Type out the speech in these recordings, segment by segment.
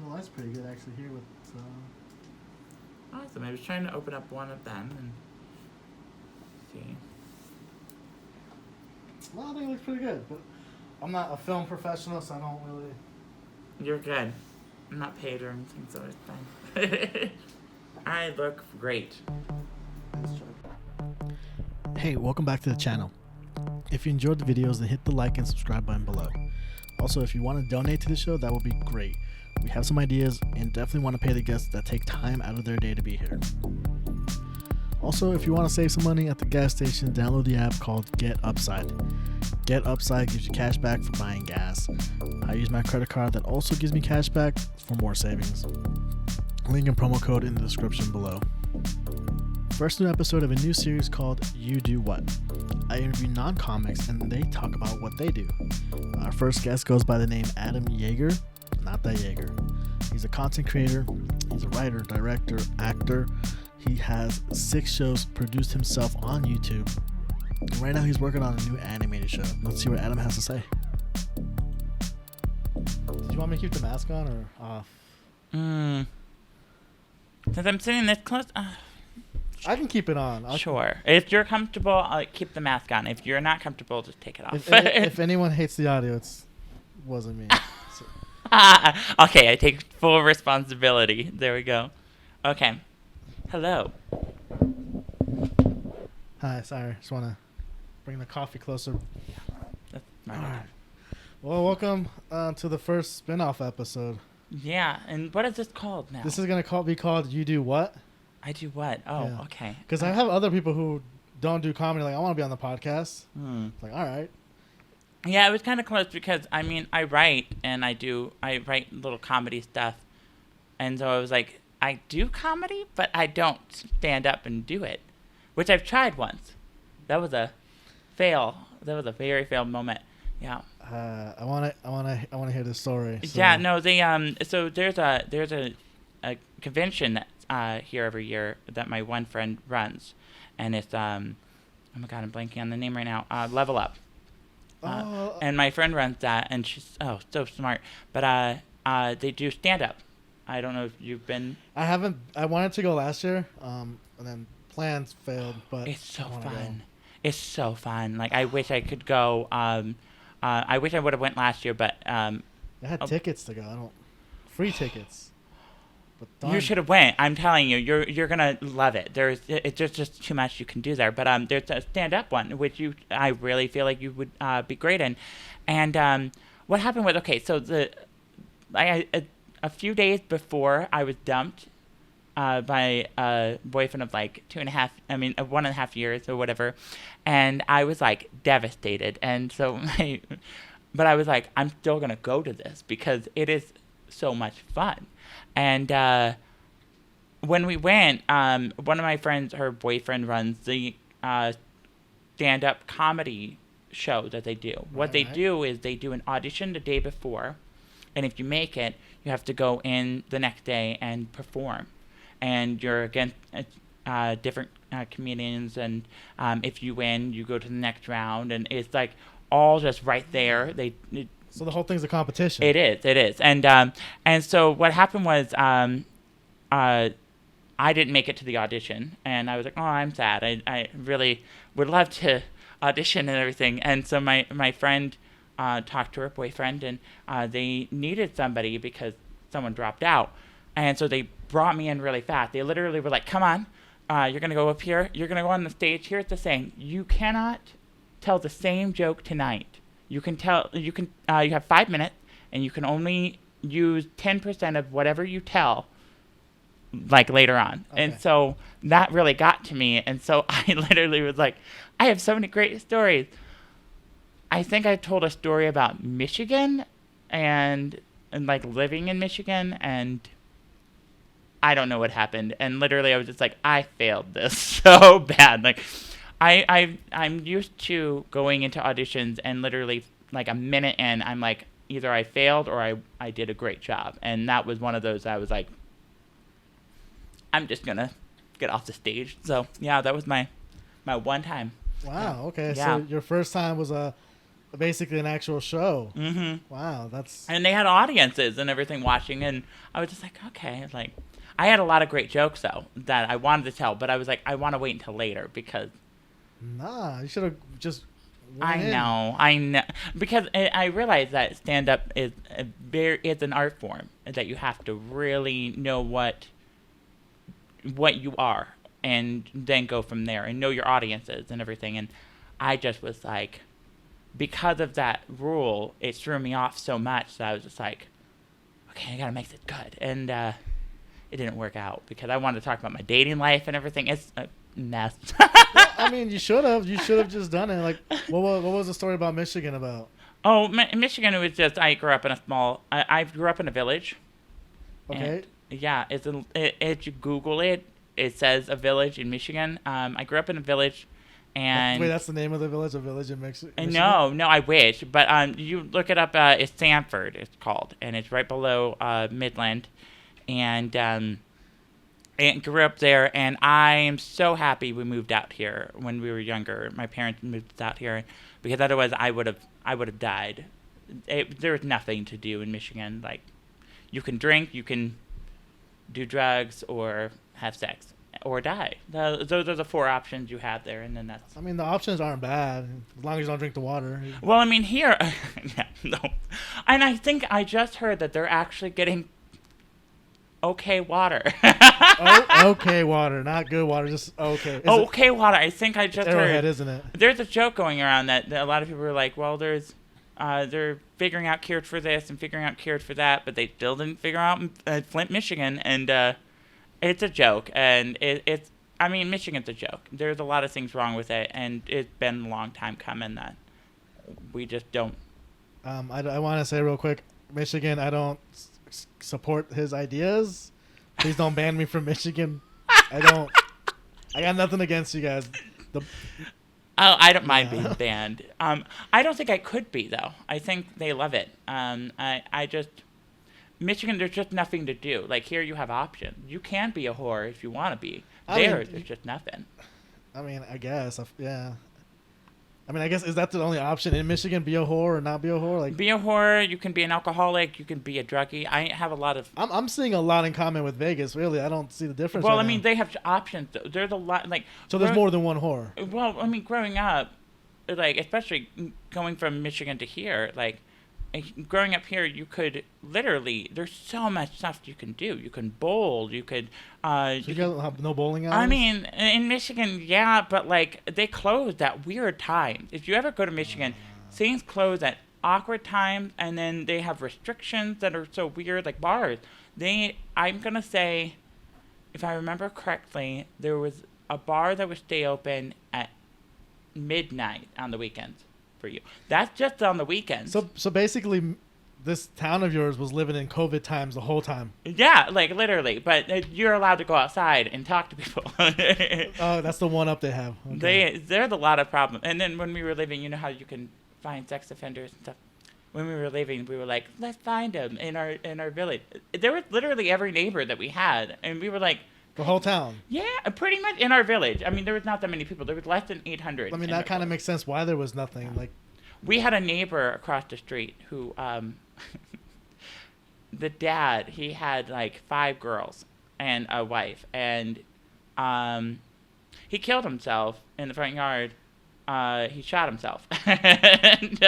Oh, that's pretty good actually here with. Awesome. I was trying to open up one of them and see. Well, I think it looks pretty good, but I'm not a film professional, so I don't really. You're good. I'm not paid or anything, so it's fine. I look great. Hey, welcome back to the channel. If you enjoyed the videos, then hit the like and subscribe button below. Also, if you want to donate to the show, that would be great. We have some ideas and definitely want to pay the guests that take time out of their day to be here. Also, if you want to save some money at the gas station, download the app called Get Upside. Get Upside gives you cash back for buying gas. I use my credit card that also gives me cash back for more savings. Link and promo code in the description below. First new episode of a new series called You Do What. I interview non-comics and they talk about what they do. Our first guest goes by the name Adam Yeager, not that Jager. He's a content creator, he's a writer, director, actor. He has 6 shows produced himself on YouTube. And right now he's working on a new animated show. Let's see what Adam has to say. Did you want me to keep the mask on or off? Since I'm sitting this close, I can keep it on. Sure. If you're comfortable, I'll keep the mask on. If you're not comfortable, just take it off. If anyone hates the audio, it wasn't me. So. Okay, I take full responsibility. There we go. Okay. Hello. Hi, sorry. Just want to bring the coffee closer. That's my All right. Well, welcome to the first spin-off episode. Yeah, and what is this called now? This is going to be called You Do What? I do what? Oh, yeah. Okay. Because I have other people who don't do comedy. Like, I want to be on the podcast. Like, all right. Yeah, it was kind of close because, I mean, I write and I write little comedy stuff. And so I was like, I do comedy, but I don't stand up and do it, which I've tried once. That was a fail. That was a very failed moment. Yeah. I want to hear the story. So. Yeah, no, so there's a convention that's here every year that my one friend runs, and it's oh my god, I'm blanking on the name right now. Level Up. And my friend runs that, and she's so smart. But they do stand up. I don't know if you've been. I haven't. I wanted to go last year, and then plans failed. But it's so fun. It's so fun. Like, I wish I could go. I wish I would have went last year, but I had tickets to go. Free tickets. But you should have went. I'm telling you, you're gonna love it. It's just too much you can do there. But there's a stand-up one, which I really feel like you would be great in. And what happened was, so a few days before I was dumped by a boyfriend of like 1.5 years or whatever, and I was like devastated. And so but I was like, I'm still gonna go to this because it is so much fun. And when we went, one of my friends, her boyfriend runs the stand-up comedy show that they do. What they do is they do an audition the day before, and if you make it, you have to go in the next day and perform. And you're against different comedians, and if you win, you go to the next round, and it's like all just right there. So the whole thing's a competition. It is. And so what happened was I didn't make it to the audition, and I was like, oh, I'm sad. I really would love to audition and everything. And so my friend talked to her boyfriend, and they needed somebody because someone dropped out. And so they brought me in really fast. They literally were like, come on, you're going to go up here. You're going to go on the stage. Here's the thing. You cannot tell the same joke tonight. You have 5 minutes, and you can only use 10% of whatever you tell, like, later on. Okay. And so that really got to me. And so I literally was like, I have so many great stories. I think I told a story about Michigan and like living in Michigan, and I don't know what happened. And literally I was just like, I failed this so bad. Like, I'm used to going into auditions and literally like a minute in, I'm like, either I failed or I did a great job. And that was one of those I was like, I'm just going to get off the stage. So, yeah, that was my one time. Wow, okay. Yeah. So your first time was basically an actual show. Mm-hmm. Wow, that's. And they had audiences and everything watching, and I was just like, okay, like, I had a lot of great jokes though that I wanted to tell, but I was like, I want to wait until later because. Nah, you should have just. I know, because I realize that stand-up is it's an art form that you have to really know what you are, and then go from there and know your audiences and everything. And I just was like, because of that rule, it threw me off so much that I was just like, okay, I gotta make it good, and it didn't work out because I wanted to talk about my dating life and everything. It's a mess. Well, I mean, you should have just done it. Like, what was the story about Michigan about? Oh, Michigan, it was just, I grew up in a small, I grew up in a village. Okay. Yeah, if you Google it, it says a village in Michigan. I grew up in a village, and wait, that's the name of the village? A village in Michigan? No, I wish, but you look it up. It's Sanford, it's called, and it's right below Midland, and grew up there. And I am so happy we moved out here when we were younger. My parents moved out here because otherwise I would have died. There was nothing to do in Michigan. Like, you can drink, you can do drugs, or have sex, or die. Those are the 4 options you have there, and then that's. I mean, the options aren't bad as long as you don't drink the water. Well, I mean, here, yeah, no, and I think I just heard that they're actually getting okay water. Okay water, not good water, just okay. Okay water. I think I just Arrowhead, heard. isn't it? There's a joke going around that a lot of people are like, well, they're figuring out cures for this and figuring out cures for that, but they still didn't figure out Flint, Michigan, and it's a joke, and it's. I mean, Michigan's a joke. There's a lot of things wrong with it, and it's been a long time coming that we just don't. I want to say real quick, Michigan, I don't support his ideas. Please don't ban me from Michigan. I got nothing against you guys. I don't mind being banned. I don't think I could be, though. I think they love it. I just... Michigan, there's just nothing to do. Like, here you have options. You can be a whore if you want to be. There's just nothing. I mean, I guess. Yeah. I mean, I guess, is that the only option in Michigan? Be a whore or not be a whore? Like, be a whore. You can be an alcoholic. You can be a druggie. I have a lot of... I'm seeing a lot in common with Vegas, really. I don't see the difference. Well, right I mean, now. they have options. There's a lot, like... So there's more than one whore. Well, I mean, growing up, like, especially going from Michigan to here, like, growing up here, you could literally... There's so much stuff you can do. You can bowl. You could... So you guys have no bowling alleys? I mean, in Michigan, yeah, but, like, they closed at weird times. If you ever go to Michigan, things close at awkward times, and then they have restrictions that are so weird, like bars. I'm going to say, if I remember correctly, there was a bar that would stay open at midnight on the weekends for you. That's just on the weekends. So basically, this town of yours was living in COVID times the whole time. Yeah, like literally. But you're allowed to go outside and talk to people. Oh, that's the one up they have. Okay. There's a lot of problems. And then when we were living, you know how you can find sex offenders and stuff. When we were leaving, we were like, let's find them in our village. There was literally every neighbor that we had, and we were like, the whole town. Yeah, pretty much in our village. I mean, there was not that many people. There was less than 800. I mean, that kind of makes sense why there was nothing. Like, we had a neighbor across the street who, the dad, he had like 5 girls and a wife, and he killed himself in the front yard. He shot himself, and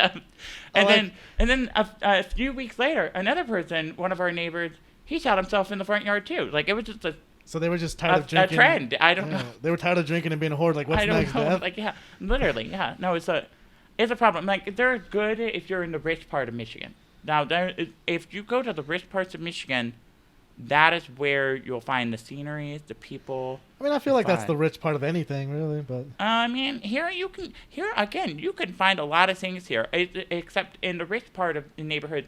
then a few weeks later, another person, one of our neighbors, he shot himself in the front yard too. Like, it was just so they were just tired of drinking. A trend. I don't know. They were tired of drinking and being a whore. Like, what's next? I don't know. Death? Like, yeah, literally, yeah. No, it's a problem. Like, they're good if you're in the rich part of Michigan. Now, if you go to the rich parts of Michigan, that is where you'll find the sceneries, the people. I mean, I feel like that's the rich part of anything, really. But I mean, here again, you can find a lot of things here, except in the rich part of the neighborhood,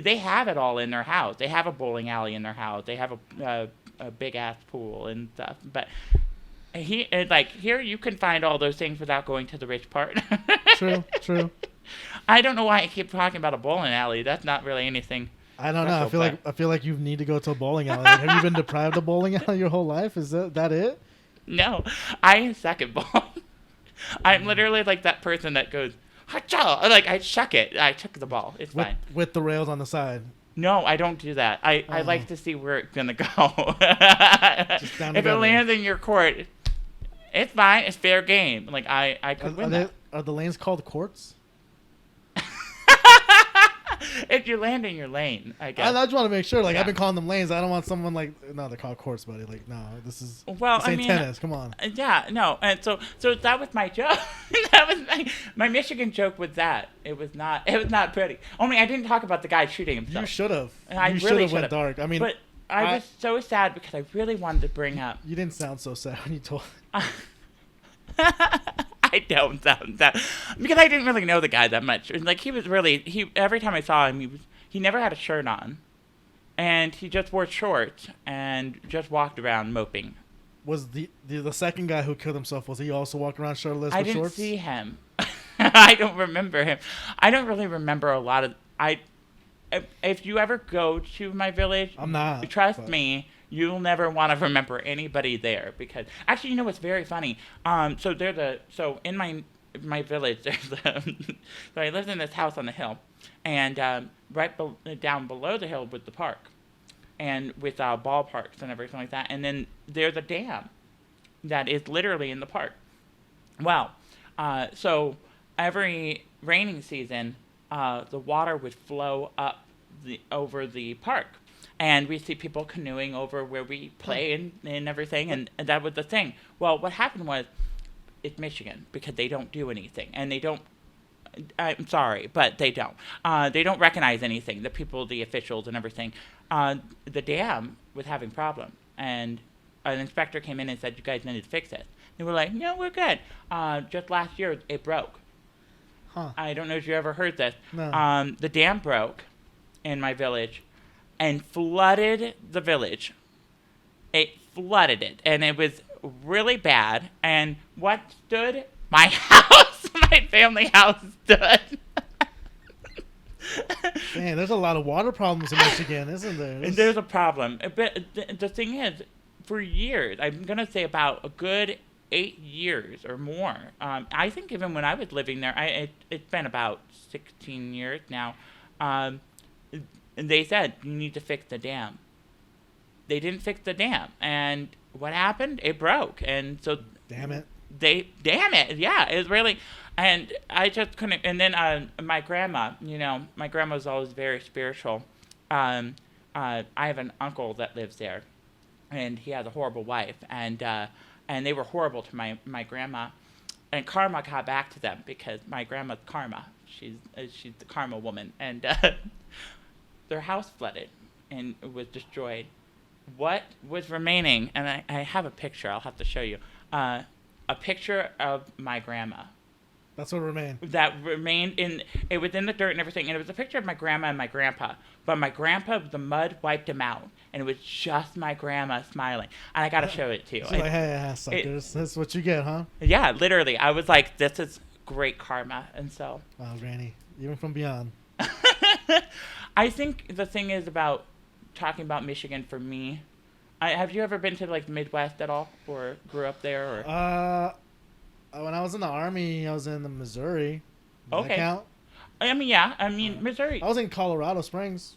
they have it all in their house. They have a bowling alley in their house. They have a big ass pool and stuff. But here you can find all those things without going to the rich part. True. I don't know why I keep talking about a bowling alley. That's not really anything. I don't know. I feel like you need to go to a bowling alley. Like, have you been deprived of bowling alley your whole life? Is that it? No, I suck at bowling. I'm literally like that person that goes, hacha, like I chuck it. I took the ball. It's fine. With the rails on the side. No, I don't do that. I like to see where it's gonna go. If it lands in your court, it's fine. It's fair game. Like I could win that. Are the lanes called courts? If you land in your lane, I guess. I just want to make sure. Like I've been calling them lanes. I don't want someone like no, they're called courts, buddy. Like no, this is tennis. Come on. Yeah, no, and so that was my joke. That was my Michigan joke was that it was not pretty. Only I didn't talk about the guy shooting himself. You should have. You should have went dark. I mean, but I was so sad because I really wanted to bring up. You didn't sound so sad when you told. I don't sound that because I didn't really know the guy that much. Like he was really every time I saw him he never had a shirt on, and he just wore shorts and just walked around moping. Was the second guy who killed himself? Was he also walking around shirtless with shorts? I didn't see him. I don't remember him. I don't really remember a lot of If you ever go to my village, I'm not. Trust me. You'll never want to remember anybody there because actually, you know what's very funny? So in my village, so I lived in this house on the hill, and down below the hill was the park, and with ballparks and everything like that. And then there's a dam that is literally in the park. Well, so every raining season, the water would flow up over the park. And we see people canoeing over where we play and everything, and that was the thing. Well, what happened was, it's Michigan, because they don't do anything, and they don't, I'm sorry, but they don't. They don't recognize anything, the people, the officials and everything. The dam was having problems, and an inspector came in and said, you guys need to fix it. They were like, no, we're good. Just last year, it broke. Huh. I don't know if you ever heard this. No. The dam broke in my village and flooded the village. It flooded it, and it was really bad. And what stood? My house, my family house stood. Man, there's a lot of water problems in Michigan, isn't there? There's a problem. But the thing is, for years, I'm going to say about a good 8 years or more. I think even when I was living there, it's been about 16 years now. And they said, you need to fix the dam. They didn't fix the dam. And what happened? It broke. And so... Damn it. Damn it. Yeah, it was really... And I just couldn't... And then my grandma, my grandma was always very spiritual. I have an uncle that lives there. And he has a horrible wife. And they were horrible to my grandma. And karma got back to them because my grandma's karma. She's the karma woman. And... their house flooded and was destroyed. What was remaining, and I have a picture, I'll have to show you, a picture of my grandma. That's what remained. That remained it was in the dirt and everything, and it was a picture of my grandma and my grandpa. But my grandpa, the mud wiped him out, and it was just my grandma smiling. And I gotta show it to you. She's like, hey, suckers, that's what you get, huh? Yeah, literally. I was like, this is great karma, and so. Wow, Granny, even from beyond. I think the thing is about talking about Michigan for me. Have you ever been to like Midwest at all, or grew up there? Or when I was in the Army, I was in Missouri. Does that count? I mean, yeah. I mean, Missouri. I was in Colorado Springs.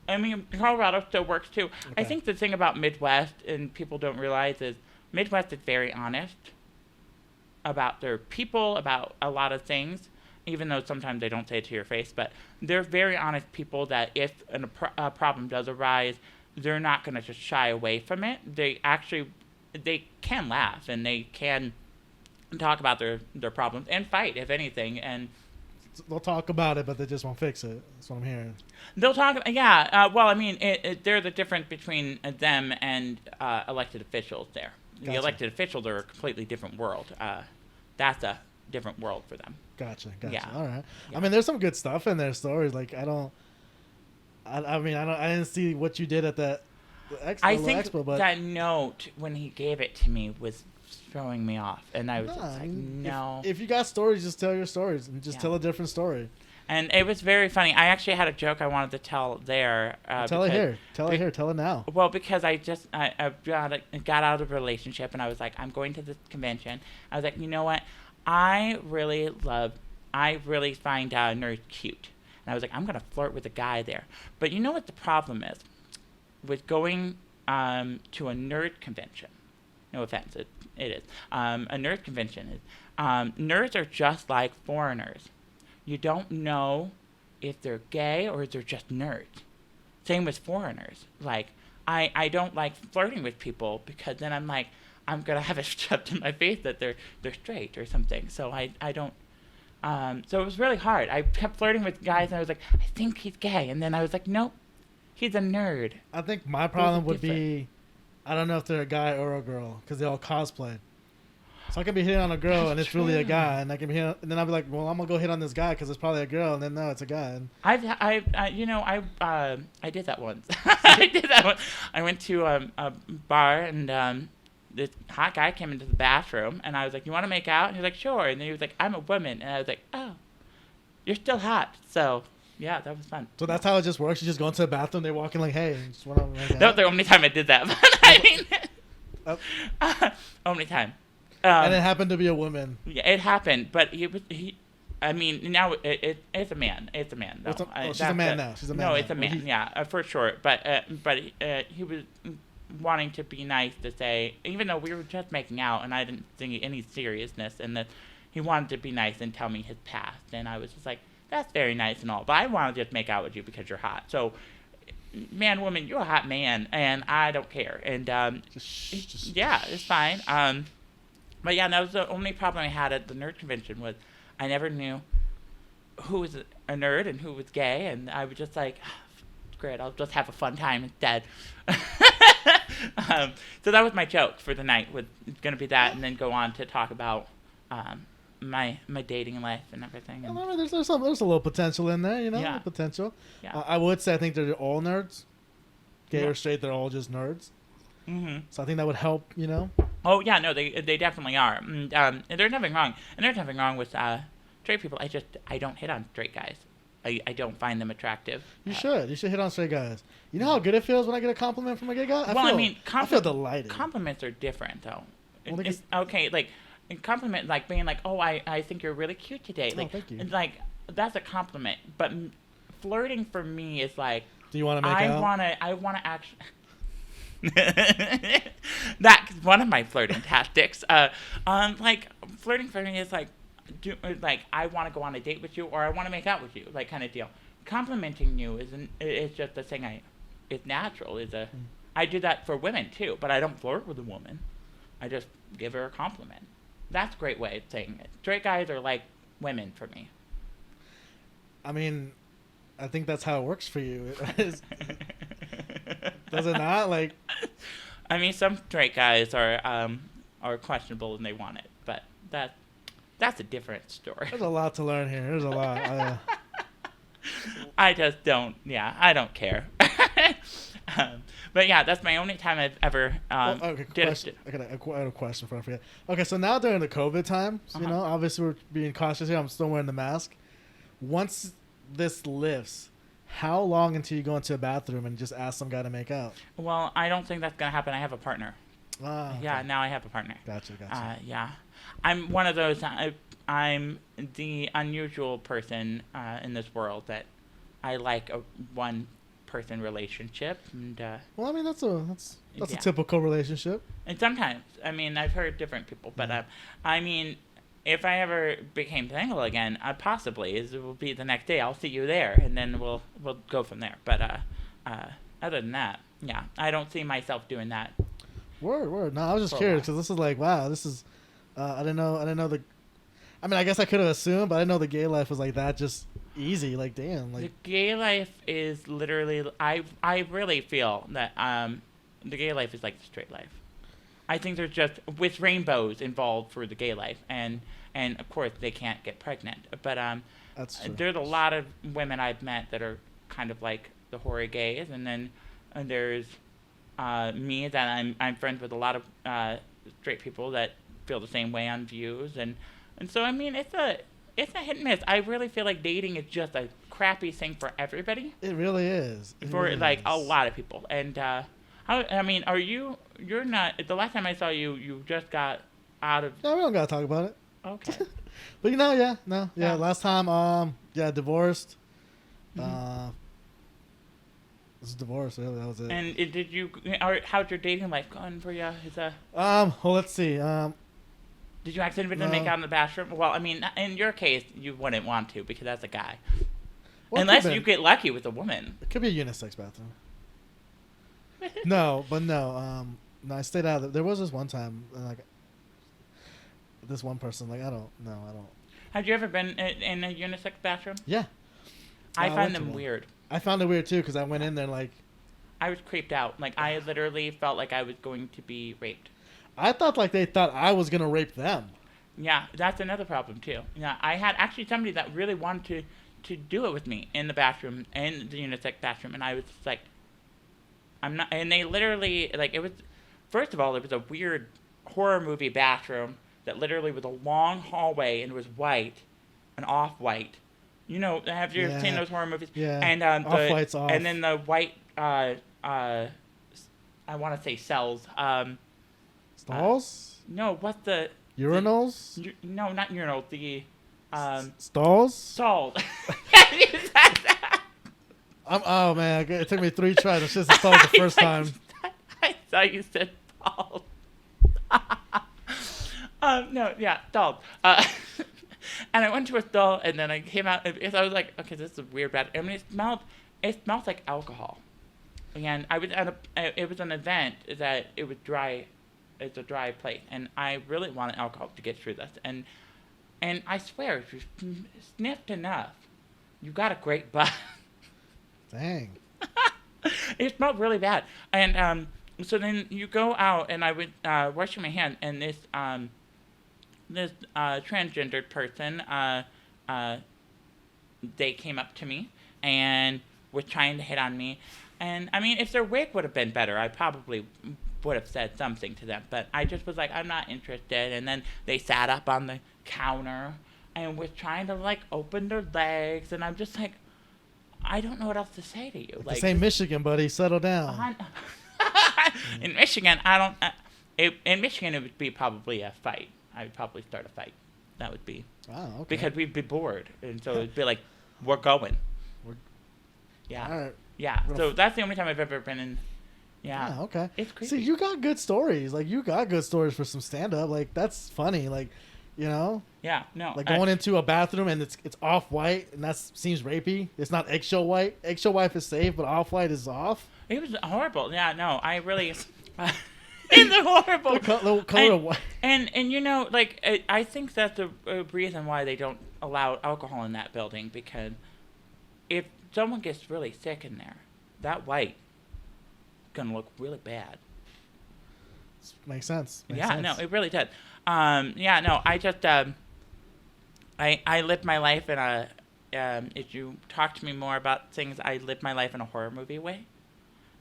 I mean, Colorado still works too. Okay. I think the thing about Midwest, and people don't realize, is Midwest is very honest about their people, about a lot of things. Even though sometimes they don't say it to your face, but they're very honest people that if a problem does arise, they're not going to just shy away from it. They can laugh and they can talk about their problems and fight, if anything. And they'll talk about it, but they just won't fix it. That's what I'm hearing. They'll talk, yeah. Well, I mean, there's a difference between them and elected officials there. Gotcha. The elected officials are a completely different world. That's a different world for them. Gotcha. Yeah. All right. Yeah. I mean, there's some good stuff in their stories. Like, I didn't see what you did at that expo, but that note when he gave it to me was throwing me off, and I was just like, no. If you got stories, just tell your stories and just tell a different story. And it was very funny. I actually had a joke I wanted to tell there. Tell it here. Tell it now. Well, because I got out of a relationship, and I was like, I'm going to this convention. I was like, you know what? I really love I really find nerds cute. And I was like, I'm going to flirt with a guy there. But you know what the problem is? With going to a nerd convention. No offense, it is. A nerd convention is. Nerds are just like foreigners. You don't know if they're gay or if they're just nerds. Same with foreigners. Like, I don't like flirting with people because then I'm like, I'm going to have it shoved in my face that they're straight or something. So I don't. So it was really hard. I kept flirting with guys and I was like, I think he's gay. And then I was like, nope, he's a nerd. I think my problem would be, I don't know if they're a guy or a girl because they all cosplay. So I could be hitting on a girl and it's really a guy, and I can be hitting, and then I'll be like, well, I'm gonna go hit on this guy because it's probably a girl, and then no, it's a guy. And I did that once. I did that once. I went to a bar and this hot guy came into the bathroom and I was like, you want to make out? And he was like, sure. And then he was like, I'm a woman, and I was like, oh, you're still hot. So yeah, that was fun. So that's how it just works. You just go into the bathroom, they walk in like, hey, just want to make out. That was the only time I did that. But I mean, only time. And it happened to be a woman. Yeah, it happened, but he. I mean, now it's a man. It's a man. No, she's a man now. She's a man. No, now. it's a man. Yeah, for sure. But he was wanting to be nice to say, even though we were just making out, and I didn't think any seriousness, and that he wanted to be nice and tell me his past, and I was just like, that's very nice and all, but I want to just make out with you because you're hot. So, man, woman, you're a hot man, and I don't care. And yeah, it's fine. But yeah, that was the only problem I had at the nerd convention was I never knew who was a nerd and who was gay, and I was just like, great, I'll just have a fun time instead. So that was my joke for the night. Was going to be that, and then go on to talk about my dating life and everything. And I mean, there's a little potential in there, you know, yeah. potential. Yeah. I would say I think they're all nerds, gay or straight. They're all just nerds. Mm-hmm. So I think that would help, you know. Oh yeah, no, they definitely are. And there's nothing wrong. And there's nothing wrong with straight people. I don't hit on straight guys. I don't find them attractive. You should hit on straight guys. You know how good it feels when I get a compliment from a gay guy? I feel delighted. Compliments are different though. Well, it's okay, like a compliment, like being like, oh, I think you're really cute today. Like, thank you. Like that's a compliment. But flirting for me is like, do you want to make out? I want to actually. That's one of my flirting tactics. Like flirting for me is like, I want to go on a date with you, or I want to make out with you, like kind of deal. Complimenting you is just a thing. It's natural. I do that for women too, but I don't flirt with a woman. I just give her a compliment. That's a great way of saying it. Straight guys are like women for me. I mean, I think that's how it works for you. Does it not? Like, I mean, some straight guys are questionable and they want it, but that's a different story. There's a lot to learn here. There's a lot. I just don't. Yeah, I don't care. But yeah, that's my only time I've ever did it. I had a question before I forget. Okay, so now during the COVID times, you know, obviously we're being cautious here. I'm still wearing the mask. Once this lifts, how long until you go into a bathroom and just ask some guy to make out? Well, I don't think that's going to happen. I have a partner. Okay. Yeah, now I have a partner. Gotcha. Yeah. I'm one of those, I'm the unusual person in this world that I like a one-person relationship. And, well, I mean, that's a typical relationship. And sometimes, I mean, I've heard different people, but I mean, if I ever became single again, possibly it will be the next day. I'll see you there, and then we'll go from there. But other than that, yeah, I don't see myself doing that. Word. No, I was just curious because this is like, wow, this is. I didn't know I mean, I guess I could have assumed, but I didn't know the gay life was like that, just easy. Like, damn. Like, the gay life is literally. I really feel that the gay life is like the straight life. I think there's just with rainbows involved for the gay life, and of course they can't get pregnant. But that's true. There's a lot of women I've met that are kind of like the horror gays, and then there's me that I'm friends with a lot of straight people that feel the same way on views, and so I mean it's a hit and miss. I really feel like dating is just a crappy thing for everybody. It really is. A lot of people. And I mean, you're not, the last time I saw you, you just got out of... No, we don't gotta talk about it. Okay. But yeah. Last time, divorced. This is divorce. Really, that was it. And did you? Or how's your dating life going for you? Well, let's see. Did you accidentally make out in the bathroom? Well, I mean, in your case, you wouldn't want to because that's a guy. Well, unless you get lucky with a woman. It could be a unisex bathroom. No, I stayed out. There was this one time, like, this one person, like, I don't. Have you ever been in a unisex bathroom? Yeah. I find them weird. I found it weird too because I went in there like. I was creeped out. Like, I literally felt like I was going to be raped. I thought like they thought I was gonna rape them. Yeah, that's another problem too. Yeah, I had actually somebody that really wanted to do it with me in the bathroom, in the unisex bathroom, and I was just like, I'm not. And they literally like it was. First of all, it was a weird horror movie bathroom that literally was a long hallway and it was white, an off-white. You know, have you ever seen those horror movies? Yeah. And off-white's off. And then the white, I want to say cells. Stalls? No, what's the urinals? No, not urinals. The stalls. Stalls. Oh man, it took me 3 tries. I should have stalled the first time. I thought you said stalls. No, yeah, stalls. And I went to a stall, and then I came out. And I was like, okay, this is a weird bad. I mean, it smelled like alcohol. And I was it was an event that it was dry. It's a dry place, and I really wanted alcohol to get through this. And I swear, if you sniffed enough, you got a great butt. Dang. It smelled really bad. And so then you go out, and I would washing my hand, and this transgendered person, they came up to me and was trying to hit on me. And I mean, if their wig would have been better, I probably would have said something to them. But I just was like, I'm not interested. And then they sat up on the counter and was trying to like open their legs. And I'm just like, I don't know what else to say to you. Like, this ain't Michigan, buddy. Settle down. In Michigan, I don't. In Michigan, it would be probably a fight. I would probably start a fight. That would be. Oh, okay. Because we'd be bored, and so it'd be like, we're going. Yeah. All right. Yeah. So that's the only time I've ever been in. Yeah. Oh, okay. It's creepy. See, you got good stories. Like, you got good stories for some stand-up. Like, that's funny. Like, you know. Yeah. No. Like going into a bathroom and it's off-white and that seems rapey. It's not eggshell white. Eggshell white is safe, but off-white is off. It was horrible. Yeah. No. I really. It's horrible. The color of white. And you know, like, I think that's a reason why they don't allow alcohol in that building, because if someone gets really sick in there, that white is going to look really bad. Makes sense. No, it really did. I just, I lived my life in a, if you talk to me more about things, I lived my life in a horror movie way.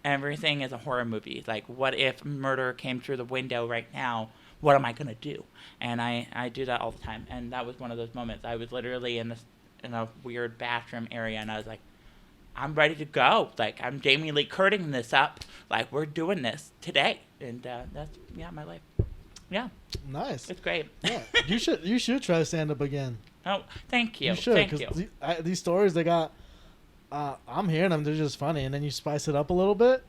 Everything is a horror movie. Like, what if murder came through the window right now? What am I going to do? And I do that all the time. And that was one of those moments. I was literally in a weird bathroom area, and I was like, I'm ready to go. Like, I'm Jamie Lee Curting this up. Like, we're doing this today. And that's, my life. Yeah. Nice. It's great. Yeah. You should try to stand up again. Oh, thank you. You should. Thank you. These stories they got, I'm hearing them. They're just funny. And then you spice it up a little bit.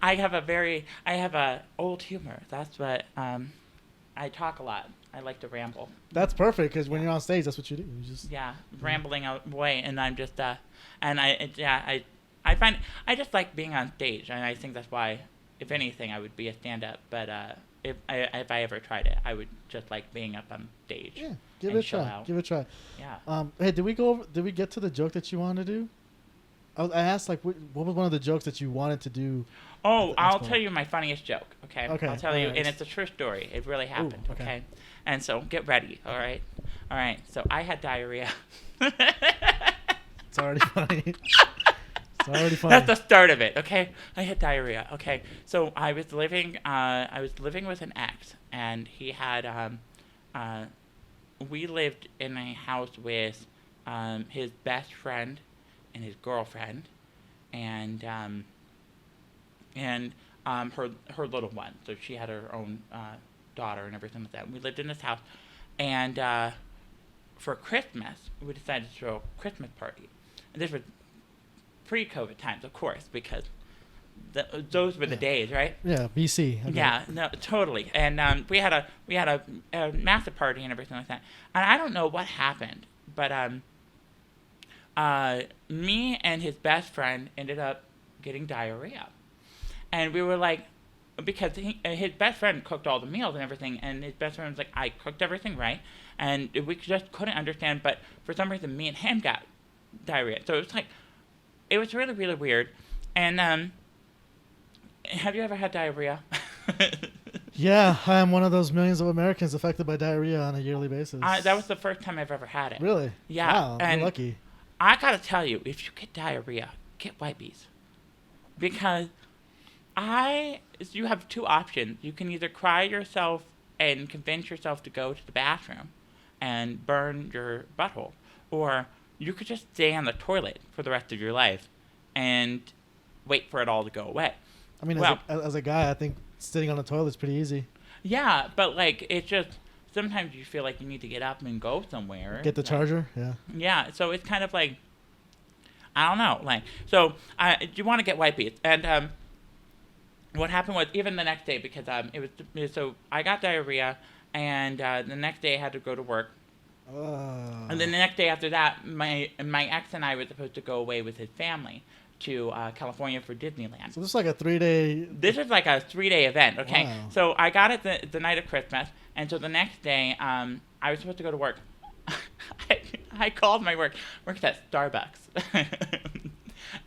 I have a old humor. That's what, I talk a lot. I like to ramble. That's perfect, because when you're on stage, that's what you do. You just rambling away, and I'm just I find I just like being on stage, and I think that's why, if anything, I would be a stand-up. But if I ever tried it, I would just like being up on stage. Yeah, give it a try. Out. Give it a try. Yeah. Hey, did we get to the joke that you wanted to do? I asked, like, what was one of the jokes that you wanted to do? Oh, I'll tell you my funniest joke, okay? Okay. I'll tell you, and it's a true story. It really happened, Ooh, okay? And so get ready, all right? All right, so I had diarrhea. It's already funny. It's already funny. That's the start of it, okay? I had diarrhea, okay? So I was living with an ex, and he had, we lived in a house with his best friend and his girlfriend, and her little one. So she had her own daughter and everything like that. We lived in this house, And for Christmas, we decided to throw a Christmas party. And this was pre-COVID times, of course, because those were the days, right? Yeah, BC. Yeah, no, totally. And we had a massive party and everything like that. And I don't know what happened, but me and his best friend ended up getting diarrhea, and we were like, because his best friend cooked all the meals and everything, and his best friend was like, I cooked everything right, and we just couldn't understand. But for some reason, me and him got diarrhea. So it was really, really weird. And have you ever had diarrhea? Yeah, I am one of those millions of Americans affected by diarrhea on a yearly basis. That was the first time I've ever had it. Really? Yeah. Wow, and you're lucky. I gotta tell you, if you get diarrhea, get wipies, because you have two options. You can either cry yourself and convince yourself to go to the bathroom and burn your butthole, or you could just stay on the toilet for the rest of your life and wait for it all to go away. I mean, well, as a guy, I think sitting on the toilet is pretty easy. Yeah, but like it's just sometimes you feel like you need to get up and go somewhere. Get the charger, yeah. Yeah, so it's kind of like, I don't know, like, so you want to get wipies, and what happened was even the next day, because so I got diarrhea, and the next day I had to go to work. And then the next day after that, my ex and I were supposed to go away with his family to California for Disneyland. So this is like a 3-day... This is like a 3-day event, okay? Wow. So I got it the night of Christmas, and so the next day, I was supposed to go to work. I called my work's at Starbucks.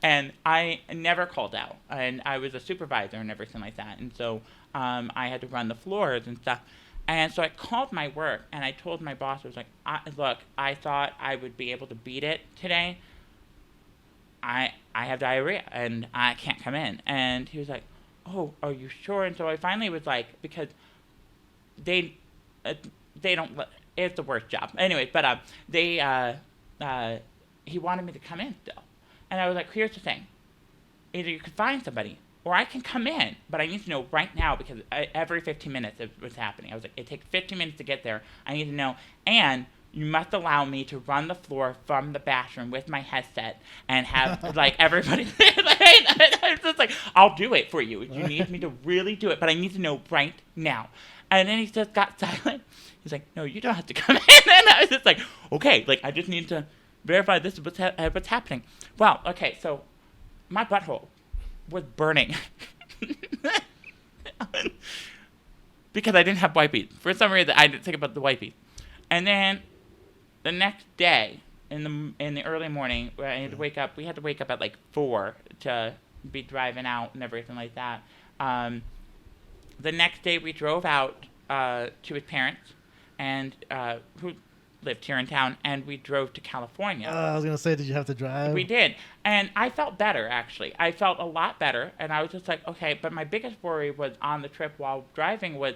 And I never called out, and I was a supervisor and everything like that, and so I had to run the floors and stuff. And so I called my work, and I told my boss, I was like, look, I thought I would be able to beat it today. I have diarrhea, and I can't come in. And he was like, oh, are you sure? And so I finally was like, because they don't, it's the worst job. Anyway, but he wanted me to come in still. And I was like, here's the thing. Either you could find somebody, or I can come in, but I need to know right now, because every 15 minutes it was happening. I was like, it takes 15 minutes to get there. I need to know. And you must allow me to run the floor from the bathroom with my headset and have, like, everybody. I'm just like, I'll do it for you. You need me to really do it, but I need to know right now. And then he just got silent. He's like, no, you don't have to come in. And I was just like, okay, like, I just need to verify this is what's happening. Well, okay, so my butthole was burning because I didn't have wipies. For some reason, I didn't think about the wipies. And then the next day, in the early morning, where I had to wake up, we had to wake up at like 4 to be driving out and everything like that. The next day, we drove out to his parents, and who lived here in town, and we drove to California. I was going to say, did you have to drive? We did. And I felt better, actually. I felt a lot better. And I was just like, okay. But my biggest worry was on the trip while driving was,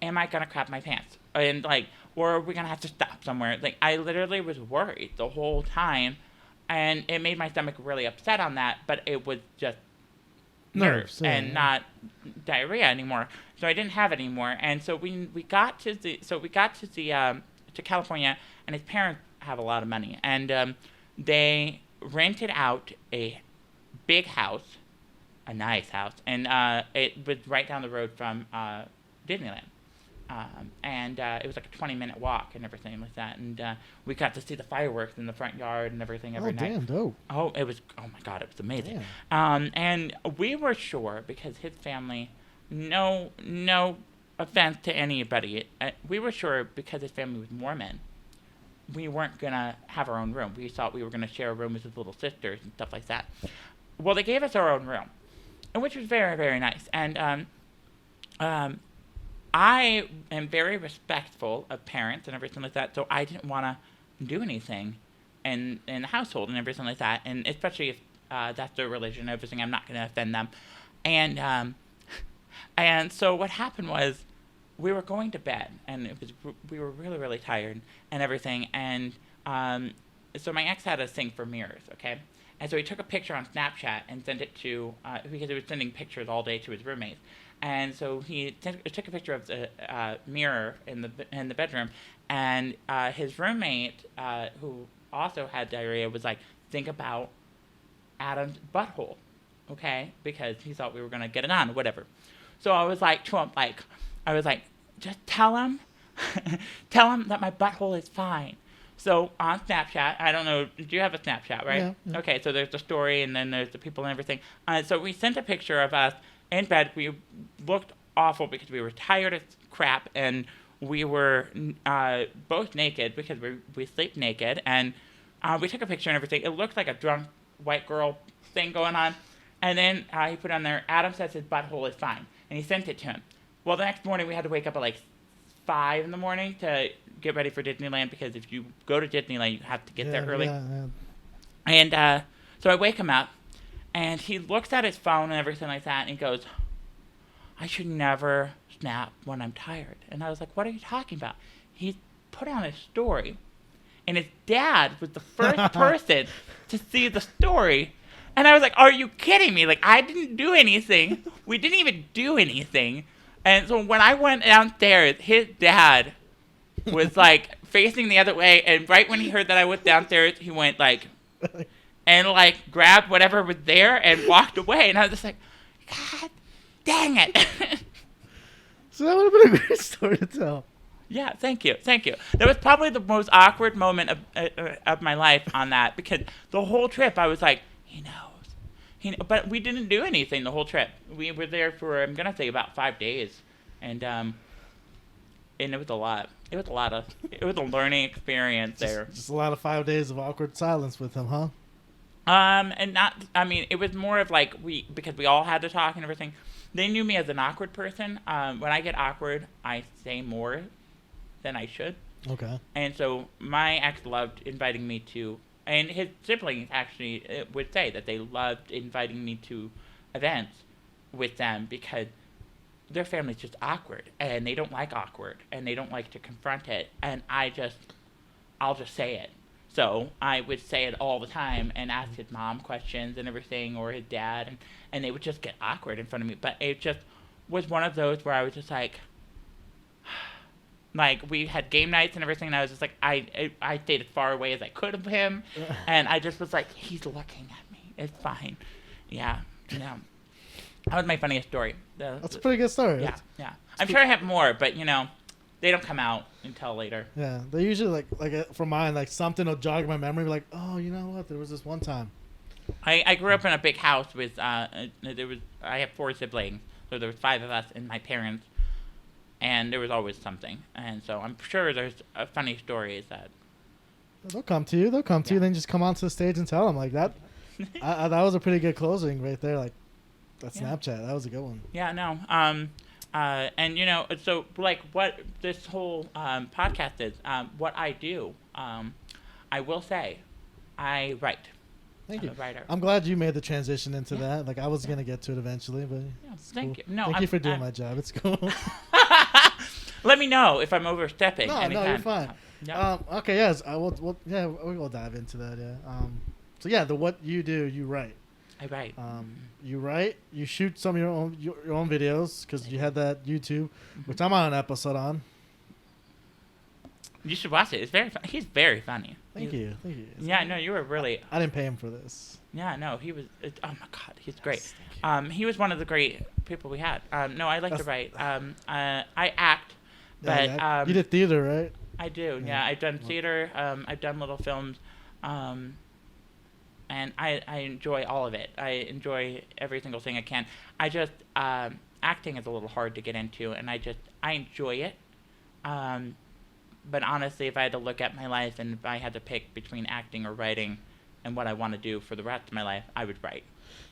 am I going to crap my pants? And like, or are we going to have to stop somewhere? Like, I literally was worried the whole time. And it made my stomach really upset on that. But it was just nerves and not diarrhea anymore. So I didn't have it anymore. And so we got to to California, and his parents have a lot of money, and they rented out a big house, a nice house, and it was right down the road from Disneyland, and it was like a 20-minute walk and everything like that, and we got to see the fireworks in the front yard and everything every night. Oh, damn, dope. Oh, it was, oh my God, it was amazing. Damn. And we were sure, because his family, no offense to anybody, we were sure, because his family was Mormon, we weren't going to have our own room. We thought we were going to share a room with his little sisters and stuff like that. Well, they gave us our own room, which was very, very nice. And I am very respectful of parents and everything like that, so I didn't want to do anything in the household and everything like that, and especially if that's their religion and everything, I'm not going to offend them. And so what happened was, we were going to bed, and we were really, really tired and everything. And so my ex had a thing for mirrors, okay? And so he took a picture on Snapchat and sent it to, because he was sending pictures all day to his roommates. And so he took a picture of the mirror in the bedroom, and his roommate, who also had diarrhea, was like, think about Adam's butthole, okay? Because he thought we were going to get it on, whatever. So I was like to him, just tell him, tell him that my butthole is fine. So on Snapchat, I don't know, do you have a Snapchat, right? Yeah. Okay, so there's the story, and then there's the people and everything. So we sent a picture of us in bed. We looked awful because we were tired as crap, and we were both naked because we sleep naked, and we took a picture and everything. It looked like a drunk white girl thing going on. And then he put on there, Adam says his butthole is fine, and he sent it to him. Well, the next morning we had to wake up at like 5 in the morning to get ready for Disneyland, because if you go to Disneyland, you have to get there early. Yeah. And so I wake him up, and he looks at his phone and everything like that, and he goes, I should never snap when I'm tired. And I was like, what are you talking about? He put on a story, and his dad was the first person to see the story. And I was like, are you kidding me? Like, I didn't do anything. We didn't even do anything. And so when I went downstairs, his dad was like facing the other way, and right when he heard that I was downstairs, he went like, and like grabbed whatever was there and walked away. And I was just like, God dang it. So that would have been a great story to tell. Yeah, thank you. That was probably the most awkward moment of my life on that, because the whole trip I was like, he knows. But we didn't do anything the whole trip. We were there for, I'm gonna say, about 5 days, and it was a lot. It was a learning experience there. Just a lot of 5 days of awkward silence with him, huh? It was more of like because we all had to talk and everything. They knew me as an awkward person. When I get awkward, I say more than I should. Okay. And so my ex loved inviting me to, and his siblings actually would say that they loved inviting me to events with them, because their family's just awkward, and they don't like awkward, and they don't like to confront it, and I'll just say it. So I would say it all the time and ask his mom questions and everything, or his dad, and they would just get awkward in front of me. But it just was one of those where I was just like we had game nights and everything, and I was just like, I stayed as far away as I could of him, and I just was like, he's looking at me. It's fine. Yeah. That was my funniest story. That's a pretty good story. Yeah. I'm sure I have more, but they don't come out until later. Yeah, they usually for mine, like something will jog my memory, like, oh, you know what? There was this one time. I grew up in a big house with I have 4 siblings, so there was 5 of us and my parents, and there was always something, and so I'm sure there's funny stories that. They'll come to you. Then just come onto the stage and tell them like that. That was a pretty good closing right there. Like that Snapchat, that was a good one. Yeah, no. And so like what this whole podcast is, what I do, I will say, I write. Thank I'm you. a writer. I'm glad you made the transition into that. Like I was gonna get to it eventually, but thank cool. you. No, thank you for doing my job. It's cool. Let me know if I'm overstepping. No, you're fine. Yeah. Okay, yes, I will. Yeah, we'll dive into that. Yeah. So yeah, what you do, you write. I write. You write. You shoot some of your own videos, because you had that YouTube, which I'm on an episode on. You should watch it. It's very funny. He's very funny. Thank you. Yeah, no, you were really. I didn't pay him for this. Yeah, no, he was. Oh my God, he's great. He was one of the great people we had. No, I like to write. I act, but you did theater, right? I do. Yeah, I've done theater. I've done little films, and I enjoy all of it. I enjoy every single thing I can. I just acting is a little hard to get into, and I enjoy it. But honestly, if I had to look at my life and if I had to pick between acting or writing and what I want to do for the rest of my life, I would write.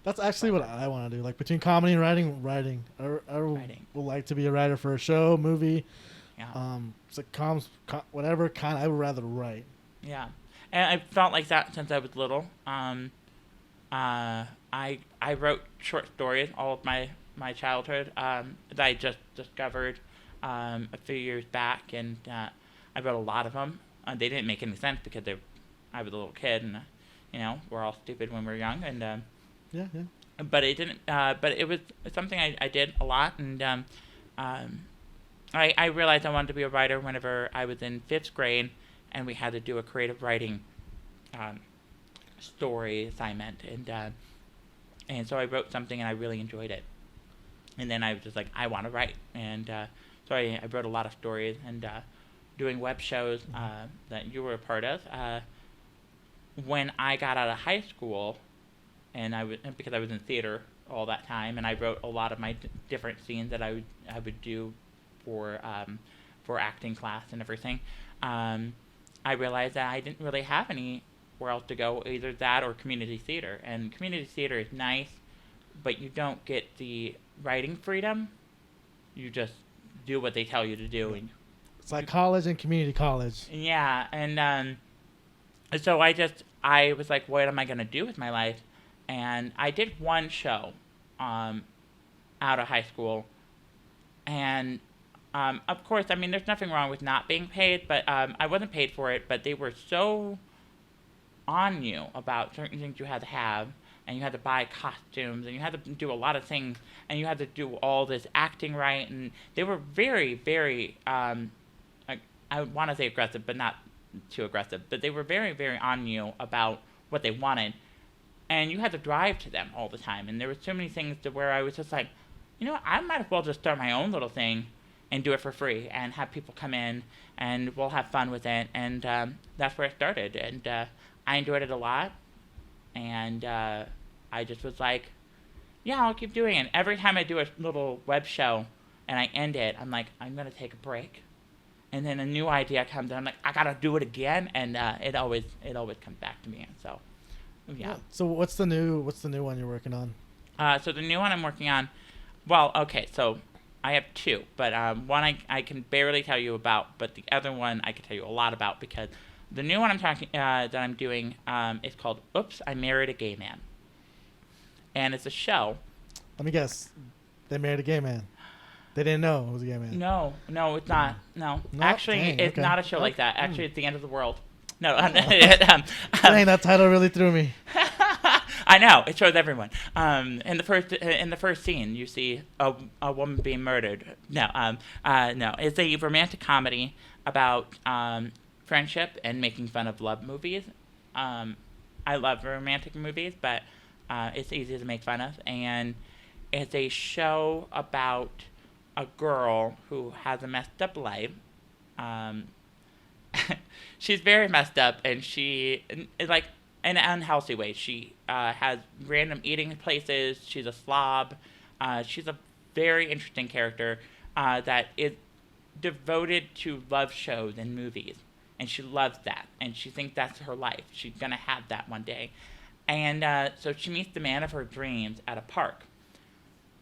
That's actually what I want to do. Like between comedy and writing. I would like to be a writer for a show, movie. Yeah. It's like whatever kind. I would rather write. Yeah, and I felt like that since I was little. I wrote short stories all of my childhood that I just discovered a few years back, and I wrote a lot of them. They didn't make any sense because I was a little kid, and we're all stupid when we're young, and yeah. but it didn't. But it was something I did a lot, and I realized I wanted to be a writer whenever I was in 5th grade, and we had to do a creative writing story assignment, and so I wrote something, and I really enjoyed it. And then I was just like, I want to write, and so I wrote a lot of stories, and doing web shows that you were a part of. When I got out of high school, and because I was in theater all that time, and I wrote a lot of my different scenes that I would do for acting class and everything. I realized that I didn't really have anywhere else to go, either that or community theater. And community theater is nice, but you don't get the writing freedom. You just do what they tell you to do. And it's like college and community college. Yeah, and so I was like, what am I going to do with my life? And I did one show out of high school, and of course, I mean, there's nothing wrong with not being paid, but I wasn't paid for it, but they were so on you about certain things you had to have, and you had to buy costumes, and you had to do a lot of things, and you had to do all this acting right, and they were very, very, I want to say aggressive, but not too aggressive, but they were very, very on you about what they wanted, and you had to drive to them all the time, and there were so many things to where I was just like, you know what, I might as well just start my own little thing and do it for free and have people come in and we'll have fun with it. And that's where it started. And I enjoyed it a lot. And I just was like, yeah, I'll keep doing it. Every time I do a little web show and I end it, I'm like, I'm going to take a break. And then a new idea comes and I'm like, I got to do it again. And it always comes back to me. And so, yeah. So what's the new one you're working on? So the new one I'm working on, well, okay, so I have two, but one I can barely tell you about, but the other one I can tell you a lot about, because the new one that I'm doing is called Oops, I Married a Gay Man. And it's a show. Let me guess. They married a gay man. They didn't know it was a gay man. No, it's not. No. Actually, dang, it's okay. not a show like that. Actually, it's the end of the world. No. Dang, that title really threw me. I know, it shows everyone. In the first scene, you see a woman being murdered. No, it's a romantic comedy about friendship and making fun of love movies. I love romantic movies, but it's easy to make fun of. And it's a show about a girl who has a messed up life. She's very messed up, and she is like, in an unhealthy way. She has random eating places. She's a slob. She's a very interesting character that is devoted to love shows and movies. And she loves that. And she thinks that's her life. She's going to have that one day. And so she meets the man of her dreams at a park.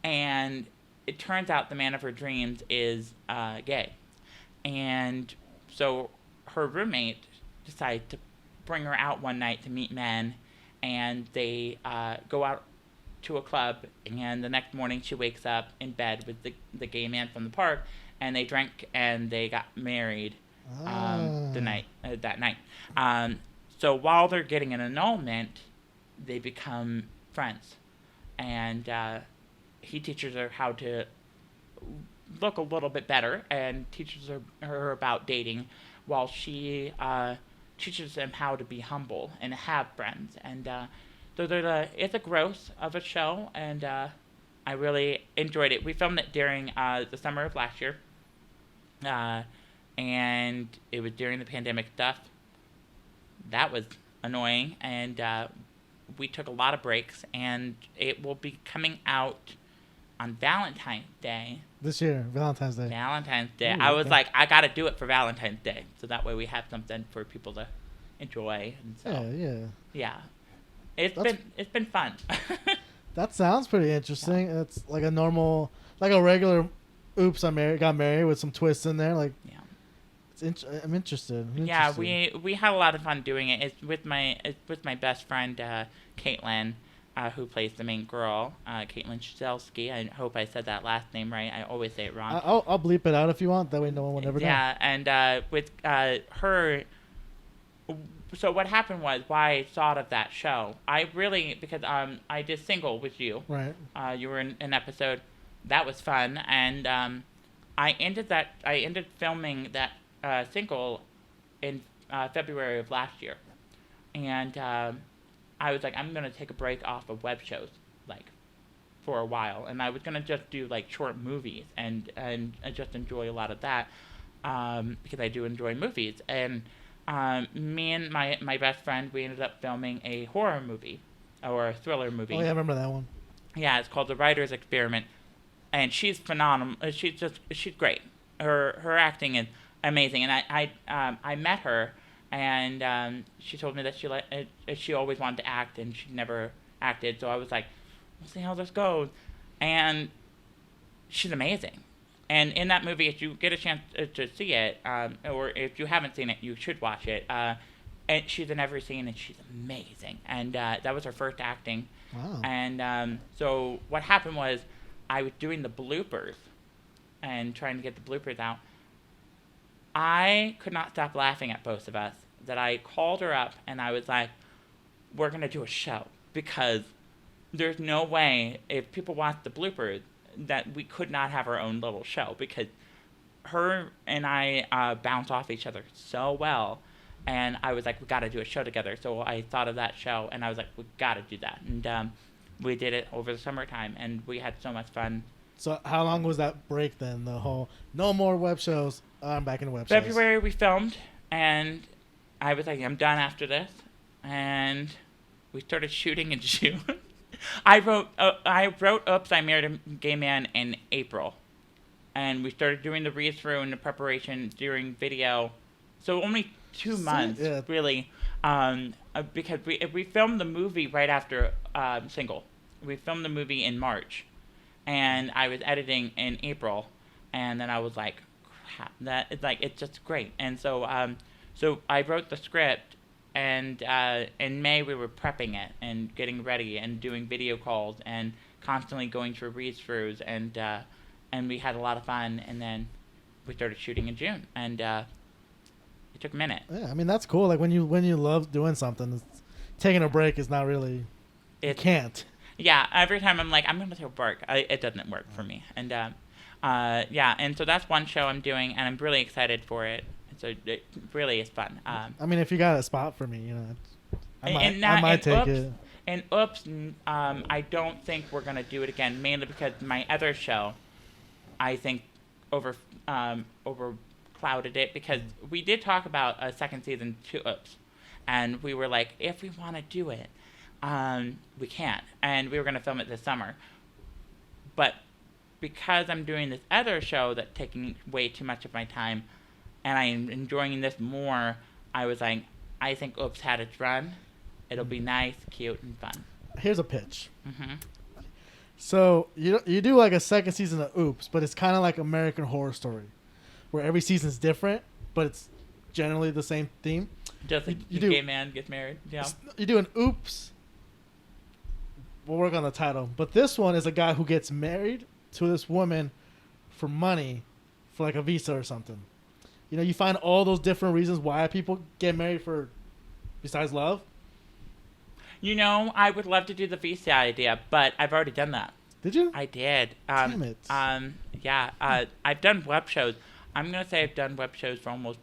And it turns out the man of her dreams is gay. And so her roommate decides to bring her out one night to meet men, and they go out to a club, and the next morning she wakes up in bed with the gay man from the park, and they drank and they got married that night. So while they're getting an annulment, they become friends, and he teaches her how to look a little bit better and teaches her about dating, while she teaches them how to be humble and have friends. And so it's a growth of a show, and I really enjoyed it. We filmed it during the summer of last year, and it was during the pandemic stuff. That was annoying, and we took a lot of breaks, and it will be coming out on Valentine's Day. This year, Valentine's Day. Ooh, I was like, I got to do it for Valentine's Day, so that way we have something for people to enjoy. And so, yeah. It's been fun. That sounds pretty interesting. Yeah. It's like a regular Oops, I got married with some twists in there. Like, yeah. I'm interested. Yeah, we had a lot of fun doing it. It's with my best friend Caitlin, who plays the main girl, Caitlin Shelsky. I hope I said that last name right. I always say it wrong. I'll bleep it out if you want. That way no one will ever know. Yeah, and with her, so what happened was why I thought of that show. I really because I did Single with you. Right. You were in an episode that was fun, and I ended filming that Single in February of last year, and I was like, I'm gonna take a break off of web shows like for a while, and I was gonna just do like short movies and I just enjoy a lot of that because I do enjoy movies. And me and my best friend, we ended up filming a horror movie or a thriller movie. Oh yeah, I remember that one. Yeah, it's called The Writer's Experiment, and she's phenomenal. She's great. Her acting is amazing, and I met her, and she told me that she always wanted to act and she never acted. So I was like, we'll see how this goes, and she's amazing. And in that movie, if you get a chance to see it, or if you haven't seen it, you should watch it. And she's in every scene, and she's amazing. And that was her first acting. Wow. And so what happened was, I was doing the bloopers, and trying to get the bloopers out. I could not stop laughing at both of us. That I called her up, and I was like, "We're gonna do a show because there's no way if people watch the bloopers." That we could not have our own little show because her and I bounce off each other so well, and I was like, we got to do a show together. So I thought of that show, and I was like, we got to do that, and we did it over the summertime, and we had so much fun. So how long was that break then? The whole no more web shows. I'm back in web shows. February we filmed, and I was like, I'm done after this, and we started shooting in June. I wrote Oops, I Married a Gay Man in April. And we started doing the read-through and the preparation during video. So only 2 months, really. Because we filmed the movie right after Single. We filmed the movie in March. And I was editing in April. And then I was like, crap, it's just great. And so I wrote the script. And in May, we were prepping it and getting ready and doing video calls and constantly going through read-throughs. And we had a lot of fun. And then we started shooting in June. And it took a minute. Yeah, I mean, that's cool. Like, when you love doing something, taking a break is not really... You can't. Yeah, every time I'm like, I'm going to take a break. It doesn't work for me. And, yeah, and so that's one show I'm doing, and I'm really excited for it. So it really is fun. I mean, if you got a spot for me, I might take it. And Oops, I don't think we're going to do it again, mainly because my other show, I think, overclouded it, because we did talk about a second season to Oops. And we were like, if we want to do it, we can't. And we were going to film it this summer. But because I'm doing this other show that's taking way too much of my time, and I'm enjoying this more, I was like, I think Oops had its run. It'll be nice, cute, and fun. Here's a pitch. Mm-hmm. So you do like a second season of Oops, but it's kind of like American Horror Story, where every season's different, but it's generally the same theme. Just like a gay man gets married. Yeah. You do an Oops. We'll work on the title. But this one is a guy who gets married to this woman for money, for like a visa or something. You find all those different reasons why people get married besides love. I would love to do the visa idea, but I've already done that. Did you? I did. Damn it. Yeah. I've done web shows. I'm going to say I've done web shows for almost...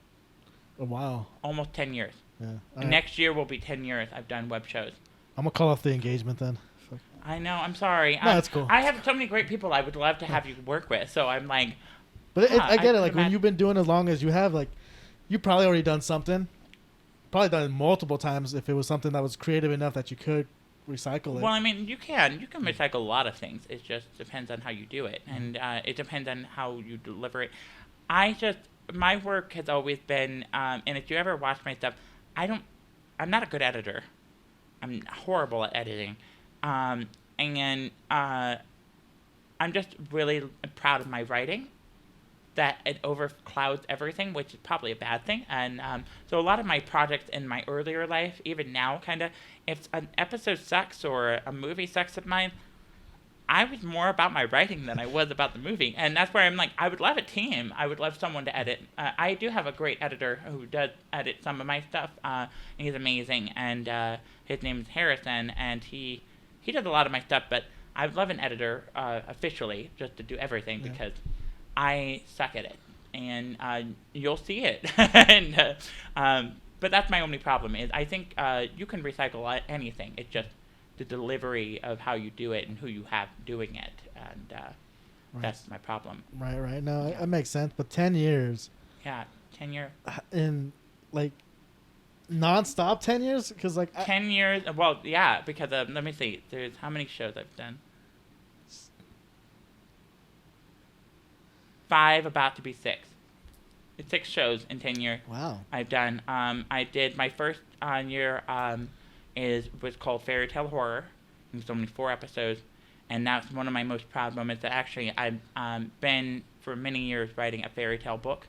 Oh, wow. Almost 10 years. Yeah. Next year will be 10 years I've done web shows. I'm going to call off the engagement then. Fuck. I know. I'm sorry. No, that's cool. I have so many great people I would love to have you work with, so I'm like... But I get it. Like, when you've been doing as long as you have, like, you probably already done something. Probably done it multiple times if it was something that was creative enough that you could recycle it. Well, I mean, you can recycle a lot of things. It just depends on how you do it, and it depends on how you deliver it. My work has always been, and if you ever watch my stuff, I'm not a good editor. I'm horrible at editing, and I'm just really proud of my writing. That it overclouds everything, which is probably a bad thing. And so a lot of my projects in my earlier life, even now, kind of, if an episode sucks or a movie sucks of mine, I was more about my writing than I was about the movie, and that's where I'm like, I would love a team. I would love someone to edit. I do have a great editor who does edit some of my stuff. And he's amazing, and his name is Harrison, and he does a lot of my stuff. But I would love an editor officially just to do everything because I suck at it, and you'll see it. But that's my only problem is I think you can recycle anything. It's just the delivery of how you do it and who you have doing it, and that's my problem. Right. No, it makes sense. But 10 years. Yeah, 10 years. In like non-stop 10 years, because like 10 years. Well, yeah, because let me see. There's how many shows I've done. 5, about to be 6. It's 6 shows in 10 years. Wow. I've done. I did my first year. Was called Fairy Tale Horror. It was only 4 episodes, and that's one of my most proud moments. That actually I've been for many years writing a fairy tale book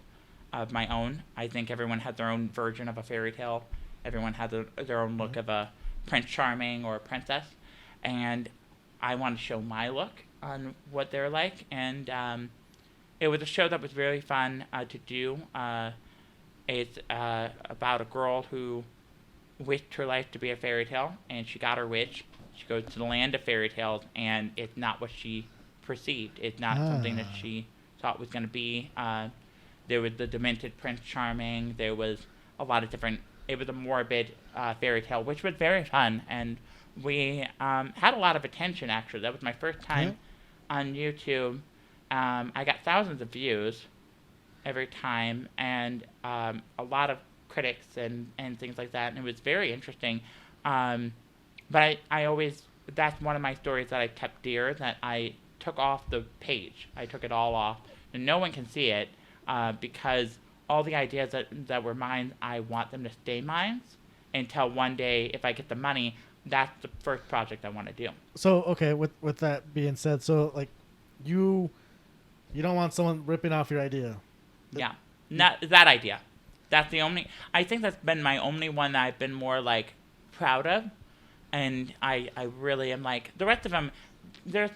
of my own. I think everyone has their own version of a fairy tale. Everyone has their own look of a Prince Charming or a princess, and I want to show my look on what they're like. And it was a show that was really fun to do. It's about a girl who wished her life to be a fairy tale, and she got her wish. She goes to the land of fairy tales, and it's not what she perceived. It's not something that she thought was going to be. There was the demented Prince Charming. There was a lot of different... It was a morbid fairy tale, which was very fun, and we had a lot of attention, actually. That was my first time on YouTube. I got thousands of views every time, and a lot of critics and things like that, and it was very interesting. But I always, that's one of my stories that I kept dear, that I took off the page. I took it all off, and no one can see it because all the ideas that were mine, I want them to stay mine until one day, if I get the money, that's the first project I want to do. So, okay, with that being said, so like you don't want someone ripping off your idea. Yeah, not that idea. That's the only... I think that's been my only one that I've been more, like, proud of. And I really am, like... The rest of them, there's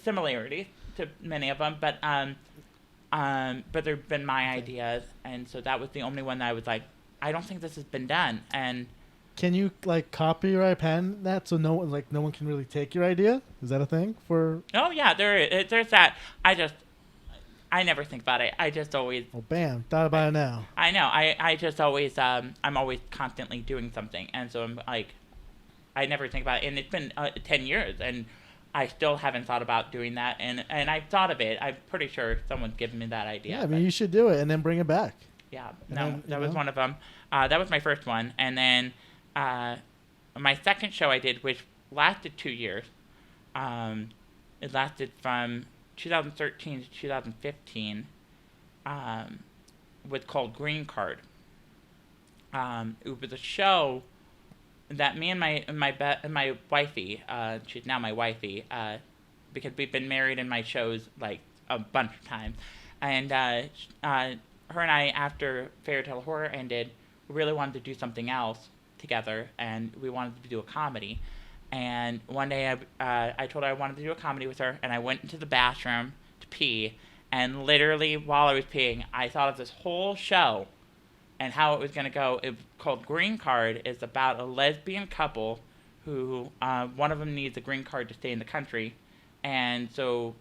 similarities to many of them, but they've been my ideas. And so that was the only one that I was like, I don't think this has been done. And... Can you, like, copyright patent that so no one can really take your idea? Is that a thing for... Oh, yeah, there's that. I never think about it. I just always... Well, bam. Thought about it now. I know. I just always... I'm always constantly doing something. And so I'm like... I never think about it. And it's been 10 years. And I still haven't thought about doing that. And I've thought of it. I'm pretty sure someone's given me that idea. Yeah, I mean, you should do it and then bring it back. Yeah. That was one of them. That was my first one. And then my second show I did, which lasted 2 years. It lasted from... 2013 to 2015 was called Green Card. It was a show that me and my wifey, she's now my wifey, because we've been married in my shows like a bunch of times, and her and I, after Fairy Tale Horror ended, really wanted to do something else together, and we wanted to do a comedy. And one day I told her I wanted to do a comedy with her, and I went into the bathroom to pee, and literally while I was peeing, I thought of this whole show and how it was going to go. It was called Green Card. It's about a lesbian couple who one of them needs a green card to stay in the country, and so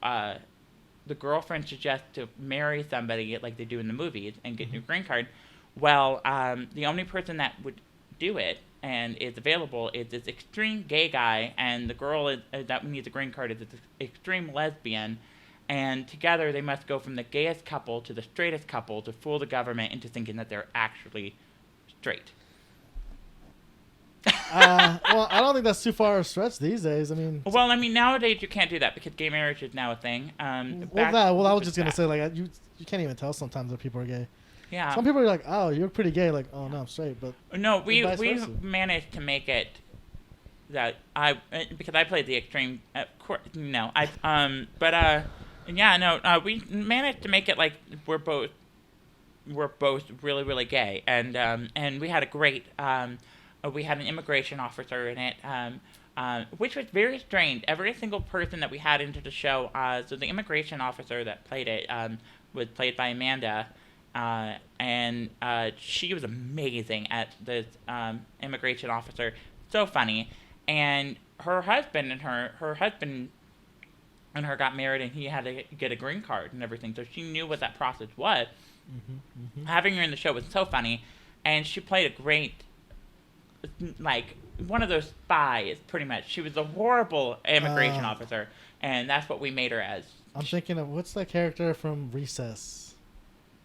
the girlfriend suggests to marry somebody like they do in the movies and get your green card. Well, the only person that would do it and is available is this extreme gay guy, and the girl that needs a green card is this extreme lesbian, and together they must go from the gayest couple to the straightest couple to fool the government into thinking that they're actually straight. Well, I don't think that's too far a stretch these days. I mean, nowadays you can't do that because gay marriage is now a thing. I was just gonna say, like, you can't even tell sometimes that people are gay. Yeah. Some people are like, oh, you're pretty gay. Like, oh, no, I'm straight. But no, we managed to make it that because I played the extreme. We managed to make it like we're both really, really gay, and we had a great. We had an immigration officer in it. which was very strange. Every single person that we had into the show, so the immigration officer that played it was played by Amanda, and she was amazing at this immigration officer. So funny. And her husband and her got married, and he had to get a green card and everything, so she knew what that process was. Having her in the show was so funny, and she played a great, like, one of those spies, pretty much. She was a horrible immigration officer, and that's what we made her as. I'm thinking of, what's that character from Recess?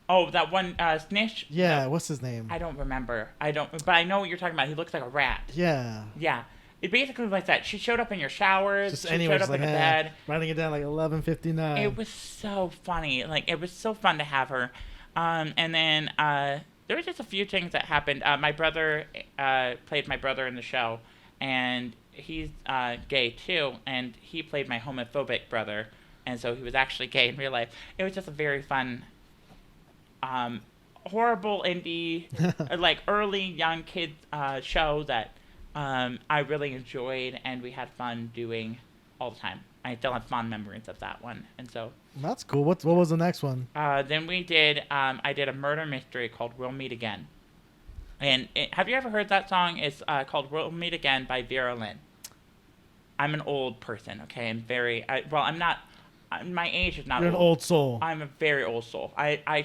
Oh, that one, Snitch? Yeah, what's his name? I don't remember. But I know what you're talking about. He looks like a rat. Yeah. Yeah. It basically was like that. She showed up in your showers. Just she anyway, showed up like, in the bed. Writing it down like 11:59. It was so funny. Like, it was so fun to have her. And then there was just a few things that happened. My brother played my brother in the show, and he's gay too, and he played my homophobic brother, and so he was actually gay in real life. It was just a very fun, horrible indie, like early young kids show that I really enjoyed, and we had fun doing all the time. I still have fond memories of that one, and so. That's cool. What was the next one? Then we did. I did a murder mystery called "We'll Meet Again," and have you ever heard that song? It's called "We'll Meet Again" by Vera Lynn. I'm an old person. Okay, I'm not. My age is not. You're old. An old soul. I'm a very old soul. I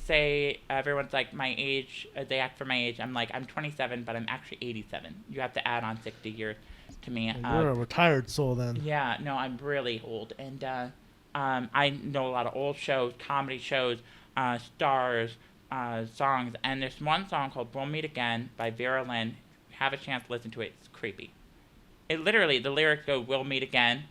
say everyone's like my age. They act for my age. I'm like I'm 27, but I'm actually 87. You have to add on 60 years to me. You're a retired soul then. Yeah. No, I'm really old, and I know a lot of old shows, comedy shows, stars, songs, and there's one song called "We'll Meet Again" by Vera Lynn. Have a chance to listen to it. It's creepy. It literally, the lyrics go, "We'll meet again.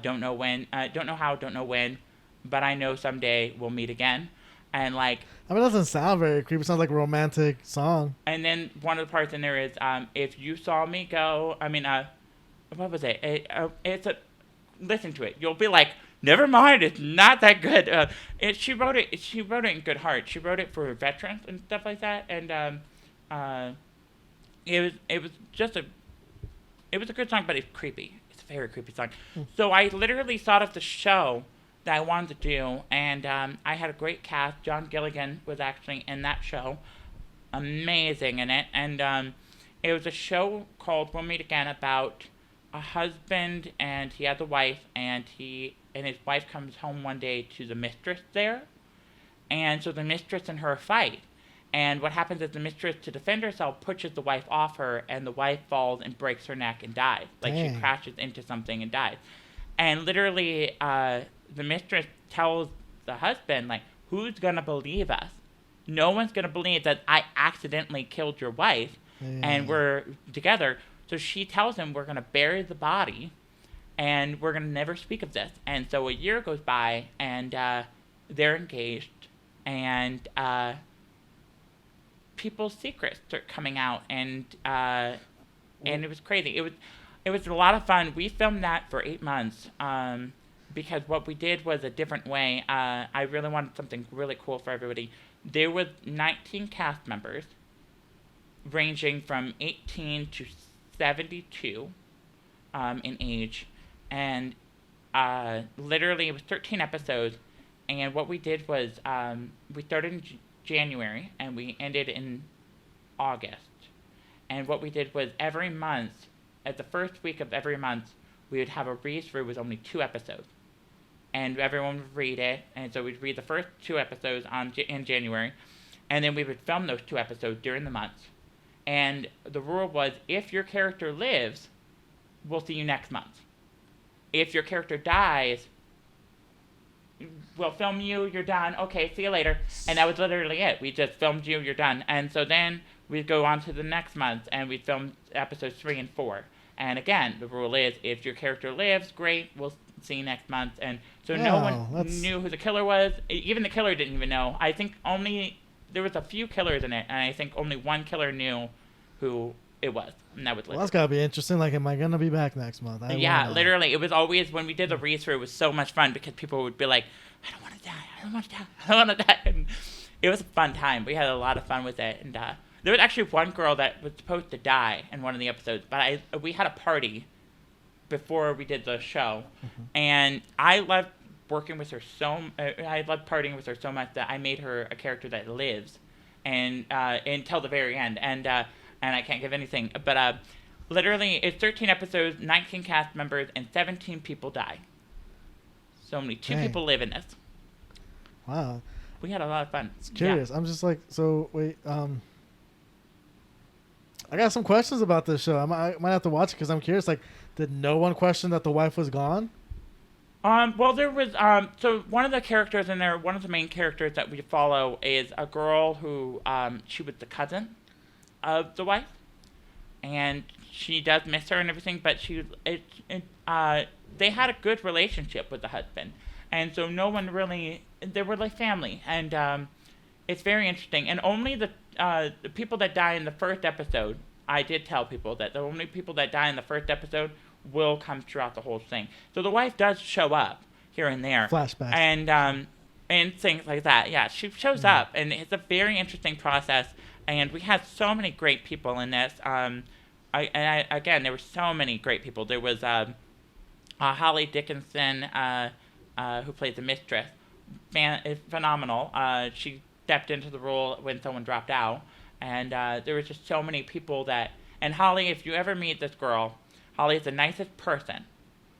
Don't know when. Don't know how. Don't know when. But I know someday we'll meet again." And like. I mean, it doesn't sound very creepy. It sounds like a romantic song. And then one of the parts in there is, "If you saw me go." I mean, what was it? It's a. Listen to it. You'll be like, never mind. It's not that good. She wrote it. She wrote it in good heart. She wrote it for veterans and stuff like that. And it was just a. It was a good song, but it's creepy. It's a very creepy song. So I literally thought of the show that I wanted to do, and I had a great cast. John Gilligan was actually in that show. Amazing in it. And it was a show called "We'll Meet Again" about a husband, and he has a wife, and his wife comes home one day to the mistress there. And so the mistress and her fight. And what happens is the mistress, to defend herself, pushes the wife off her, and the wife falls and breaks her neck and dies. Like, Dang. she crashes into something and dies. And literally, the mistress tells the husband, like, who's going to believe us? No one's going to believe that I accidentally killed your wife, and we're together. So she tells him, we're going to bury the body, and we're going to never speak of this. And so a year goes by, and they're engaged, and people's secrets start coming out, and it was crazy. It was a lot of fun. We filmed that for 8 months because what we did was a different way. I really wanted something really cool for everybody. There were 19 cast members, ranging from 18 to 72 in age, and literally it was 13 episodes. And what we did was we started in January, and we ended in August. And what we did was every month, at the first week of every month, we would have a read-through with only 2 episodes. And everyone would read it, and so we'd read the first 2 episodes in January, and then we would film those 2 episodes during the month. And the rule was, if your character lives, we'll see you next month. If your character dies, we'll film you, you're done, okay, see you later. And that was literally it. We just filmed you, you're done. And so then we'd go on to the next month, and we'd film episodes 3 and 4. And again, the rule is, if your character lives, great, we'll see you next month. And so no one knew who the killer was. Even the killer didn't even know. I think there was a few killers in it, and I think only one killer knew who it was. And that was Well, that's got to be interesting. Like, am I going to be back next month? Literally. It was always, when we did the read-through, it was so much fun because people would be like, I don't want to die, I don't want to die, I don't want to die. And it was a fun time. We had a lot of fun with it. And there was actually one girl that was supposed to die in one of the episodes, but we had a party before we did the show, and I loved working with her I loved partying with her so much that I made her a character that lives, and until the very end, and I can't give anything, but literally it's 13 episodes, 19 cast members, and 17 people die. So only 2 people live in this. Wow. We had a lot of fun. It's curious. Yeah. I'm just like, so wait, I got some questions about this show. I might have to watch it because I'm curious. Like, did no one question that the wife was gone? Well, there was, so one of the characters in there, one of the main characters that we follow is a girl who, she was the cousin of the wife, and she does miss her and everything, but they had a good relationship with the husband, and so no one really, they were like family, and it's very interesting, and only the people that die in the first episode, I did tell people that the only people that die in the first episode will come throughout the whole thing. So the wife does show up here and there. Flashbacks. And things like that. Yeah, she shows up, and it's a very interesting process, and we had so many great people in this. Again, there were so many great people. There was Holly Dickinson, who played the mistress. Phenomenal. She stepped into the role when someone dropped out, and there was just so many people that, and Holly, if you ever meet this girl, Holly is the nicest person,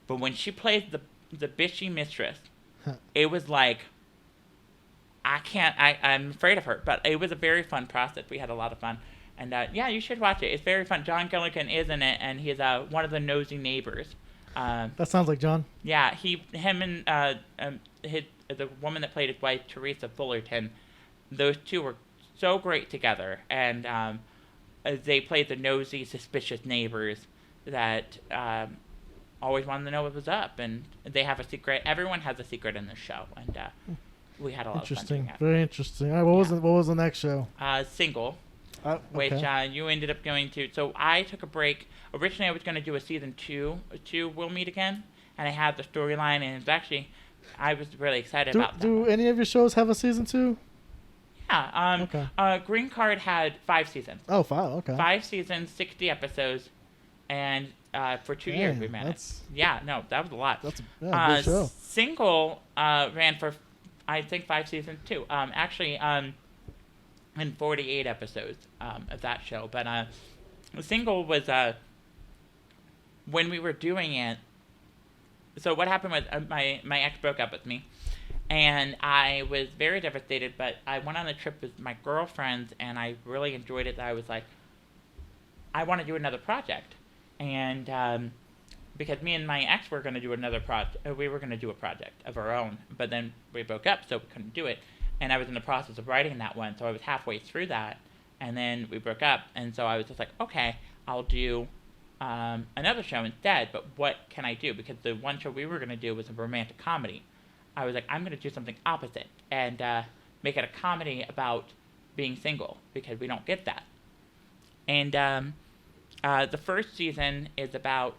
but when she plays the bitchy mistress, it was like, I'm afraid of her, but it was a very fun process. We had a lot of fun, and yeah, you should watch it. It's very fun. John Gilligan is in it, and he's one of the nosy neighbors. That sounds like John. Yeah, him and the woman that played his wife, Teresa Fullerton, those two were so great together, and they played the nosy, suspicious neighbors that always wanted to know what was up, and they have a secret. Everyone has a secret in this show, and we had a lot of fun doing it. Very interesting. All right, what was the next show? Single, okay. Which you ended up going to. So I took a break. Originally, I was going to do a season 2. We'll meet again, and I had the storyline, and it's actually, I was really excited about that. Do any of your shows have a season 2? Yeah. Okay. Green Card had 5 seasons. Oh, 5. Okay. 5 seasons, 60 episodes, and for 2 years we ran it. Yeah, no, that was a lot. That's a good show. Single ran for, I think, 5 seasons too. Actually, in 48 episodes of that show. But Single was when we were doing it. So what happened was my ex broke up with me, and I was very devastated. But I went on a trip with my girlfriends, and I really enjoyed it. I was like, I want to do another project. And because me and my ex were going to do another project, we were going to do a project of our own, but then we broke up, so we couldn't do it. And I was in the process of writing that one, so I was halfway through that, and then we broke up. And so I was just like, okay, I'll do another show instead, but what can I do? Because the one show we were going to do was a romantic comedy. I was like, I'm going to do something opposite and make it a comedy about being single, because we don't get that. And the first season is about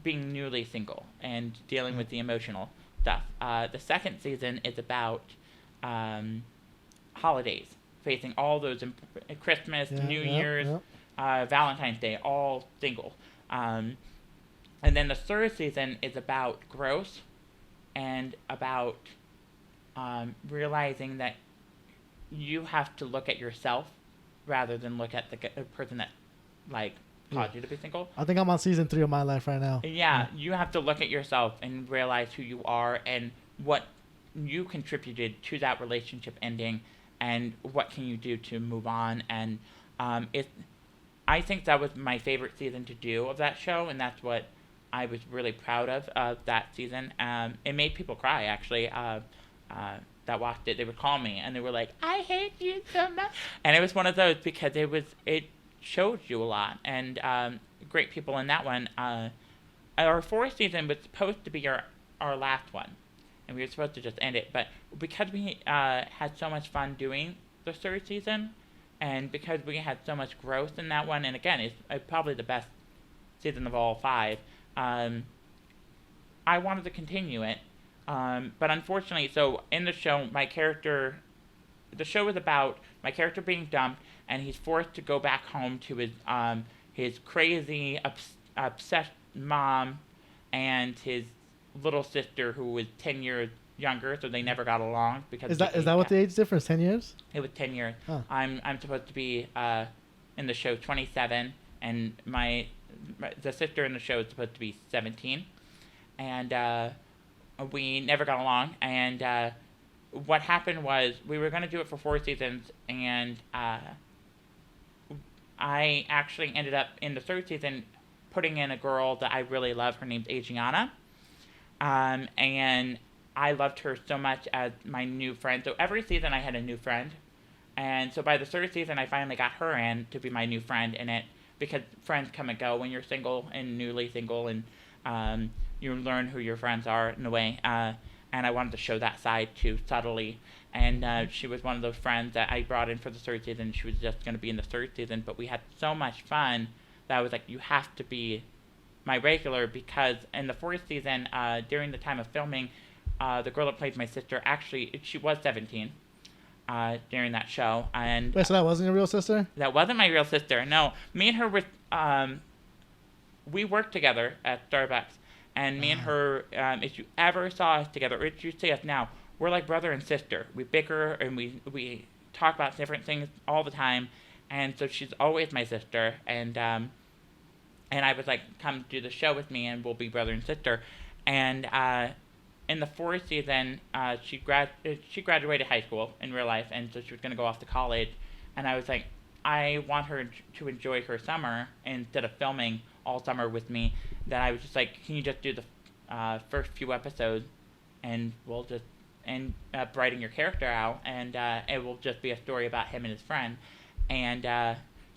being newly single and dealing with the emotional stuff. The second season is about holidays, facing all those Christmas, New Year's, Valentine's Day, all single. And then the third season is about growth and about realizing that you have to look at yourself rather than look at the person that caused you to be single. I think I'm on season 3 of my life right now. Yeah, you have to look at yourself and realize who you are and what you contributed to that relationship ending, and what can you do to move on. And I think that was my favorite season to do of that show, and that's what I was really proud of that season. It made people cry, actually. That watched it, they would call me and they were like, I hate you so much. And it was one of those, because it showed you a lot, and great people in that one. Our fourth season was supposed to be our last one, and we were supposed to just end it, but because we had so much fun doing the third season, and because we had so much growth in that one, and again, it's probably the best season of all 5, I wanted to continue it. But unfortunately, so in the show, the show is about my character being dumped, and he's forced to go back home to his crazy, mom and his little sister, who was 10 years younger, so they never got along because Is that what the age difference? 10 years? It was 10 years. Huh. I'm supposed to be in the show 27, and the sister in the show is supposed to be 17, and we never got along. And what happened was we were going to do it for 4 seasons, and I actually ended up in the 3rd season putting in a girl that I really love. Her name's Adriana, and I loved her so much as my new friend. So every season I had a new friend. And so by the 3rd season, I finally got her in to be my new friend in it, because friends come and go when you're single and newly single, and you learn who your friends are in a way. And I wanted to show that side too, subtly. And she was one of those friends that I brought in for the 3rd season. She was just going to be in the 3rd season, but we had so much fun that I was like, you have to be my regular, because in the 4th season, during the time of filming, the girl that played my sister, actually, she was 17 during that show. And wait, so that wasn't your real sister? That wasn't my real sister. No, me and her were, we worked together at Starbucks, and me and her, if you ever saw us together, or if you see us now, we're like brother and sister. We bicker and we talk about different things all the time, and so she's always my sister. And I was like, come do the show with me, and we'll be brother and sister. And in the 4th season, she graduated high school in real life, and so she was going to go off to college. And I was like, I want her to enjoy her summer instead of filming all summer with me. That I was just like, can you just do the first few episodes, and we'll just end up writing your character out, and it will just be a story about him and his friend. And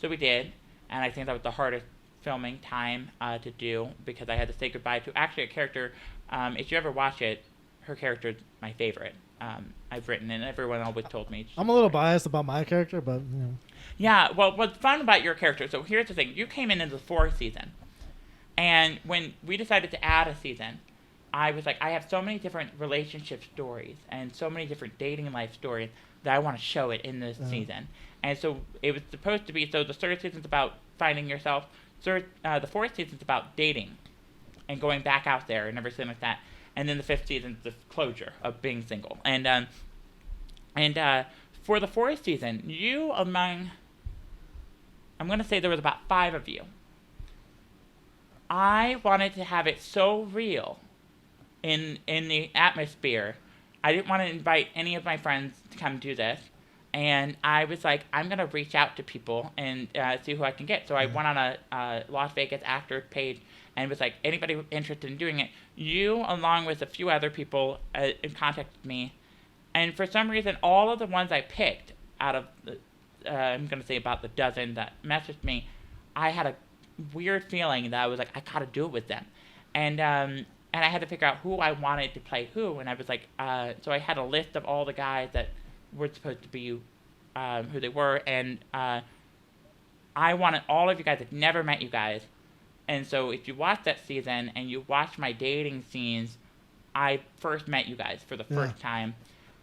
so we did, and I think that was the hardest filming time to do, because I had to say goodbye to actually a character. If you ever watch it, her character is my favorite. I've written, and everyone always told me. I'm a little biased about my character, but you know. Yeah, well, what's fun about your character, so here's the thing. You came in the 4th season, and when we decided to add a season, I was like, I have so many different relationship stories and so many different dating life stories that I want to show it in this season. And so it was supposed to be, so the 3rd season's about finding yourself. The 4th season's about dating and going back out there and everything like that. And then the 5th season's the closure of being single. And for the 4th season, I'm going to say there was about 5 of you. I wanted to have it so real in the atmosphere. I didn't want to invite any of my friends to come do this. And I was like, I'm going to reach out to people and see who I can get. So I went on a Las Vegas actor page and was like, anybody interested in doing it? You, along with a few other people, contacted me. And for some reason, all of the ones I picked out of, I'm going to say about the dozen that messaged me, I had a weird feeling that I was like, I got to do it with them. And I had to figure out who I wanted to play who. And I was like, so I had a list of all the guys that were supposed to be who they were, and I wanted all of you guys. I've never met you guys, and so if you watch that season and you watch my dating scenes, I first met you guys for the first time,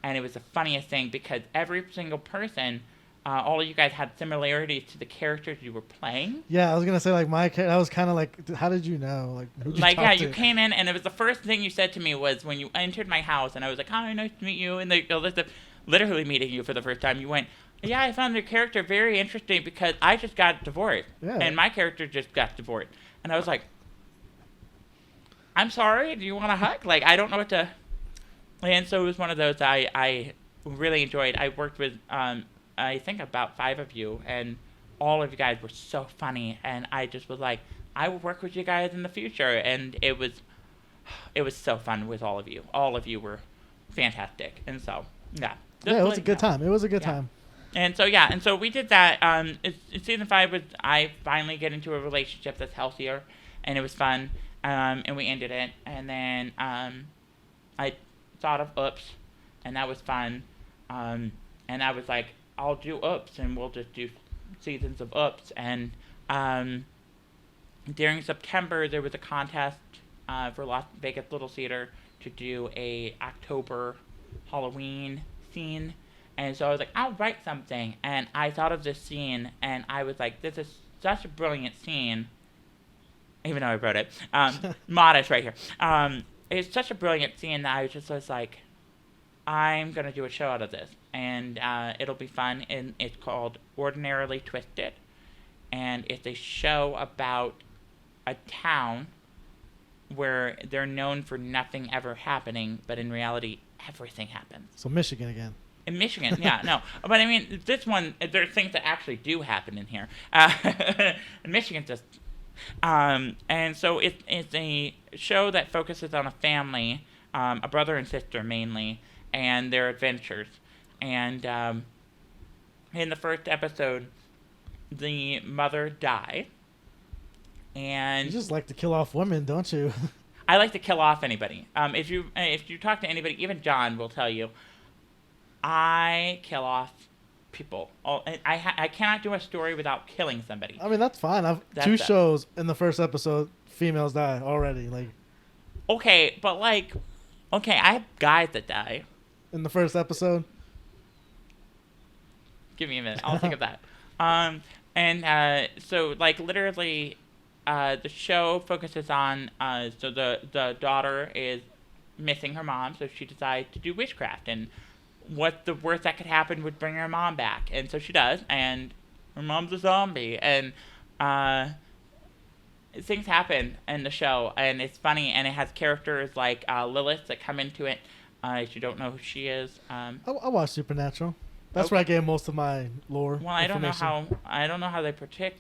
and it was the funniest thing because every single person, all of you guys had similarities to the characters you were playing. Yeah, I was gonna say like I was kind of like, how did you know? Like, who'd you talk to? You came in, and it was the first thing you said to me was when you entered my house, and I was like, hi, nice to meet you, and the list of literally meeting you for the first time, you went, yeah, I found your character very interesting because I just got divorced. Yeah. And my character just got divorced. And I was like, I'm sorry, do you want a hug? Like, I don't know what to... And so it was one of those I really enjoyed. I worked with, I think, about 5 of you, and all of you guys were so funny. And I just was like, I will work with you guys in the future. And it was so fun with all of you. All of you were fantastic. And so, yeah. Yeah, it was a good time. It was a good time. And so we did that. Season 5 was I finally get into a relationship that's healthier, and it was fun. And we ended it. And then I thought of Oops, and that was fun. And I was like, I'll do Oops, and we'll just do seasons of Oops. And during September, there was a contest for Las Vegas Little Theater to do a October Halloween scene, and so I was like, I'll write something, and I thought of this scene, and I was like, this is such a brilliant scene, even though I wrote it. Modest right here. It's such a brilliant scene that I was like, I'm going to do a show out of this. And it'll be fun. And it's called Ordinarily Twisted. And it's a show about a town where they're known for nothing ever happening, but in reality, everything happens. So Michigan again. In Michigan, yeah, no. But I mean, this one, there are things that actually do happen in here. In Michigan, just... and so it's a show that focuses on a family, a brother and sister mainly, and their adventures. And in the first episode, the mother died. And you just like to kill off women, don't you? I like to kill off anybody. If you talk to anybody, even John will tell you, I kill off people. I cannot do a story without killing somebody. I mean, that's fine. That's two shows in the first episode, females die already. Like, okay, but like, okay, I have guys that die. In the first episode? Give me a minute. I'll think of that. So like literally, the show focuses on so the daughter is missing her mom, so she decides to do witchcraft, and what the worst that could happen would bring her mom back, and so she does, and her mom's a zombie, and things happen in the show, and it's funny, and it has characters like Lilith that come into it. If you don't know who she is, I watch Supernatural. That's where I get most of my lore. Well, I don't know how they protect.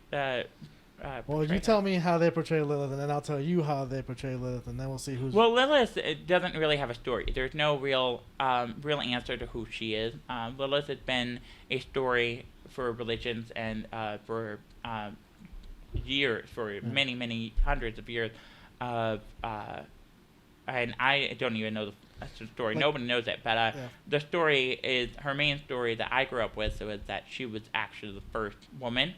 Well, you tell me how they portray Lilith, and then I'll tell you how they portray Lilith, and then we'll see who's... Well, Lilith doesn't really have a story. There's no real answer to who she is. Lilith has been a story for religions and for years, for many, many hundreds of years. And I don't even know the story. Like, nobody knows it. But the story is... Her main story that I grew up with is that she was actually the first woman.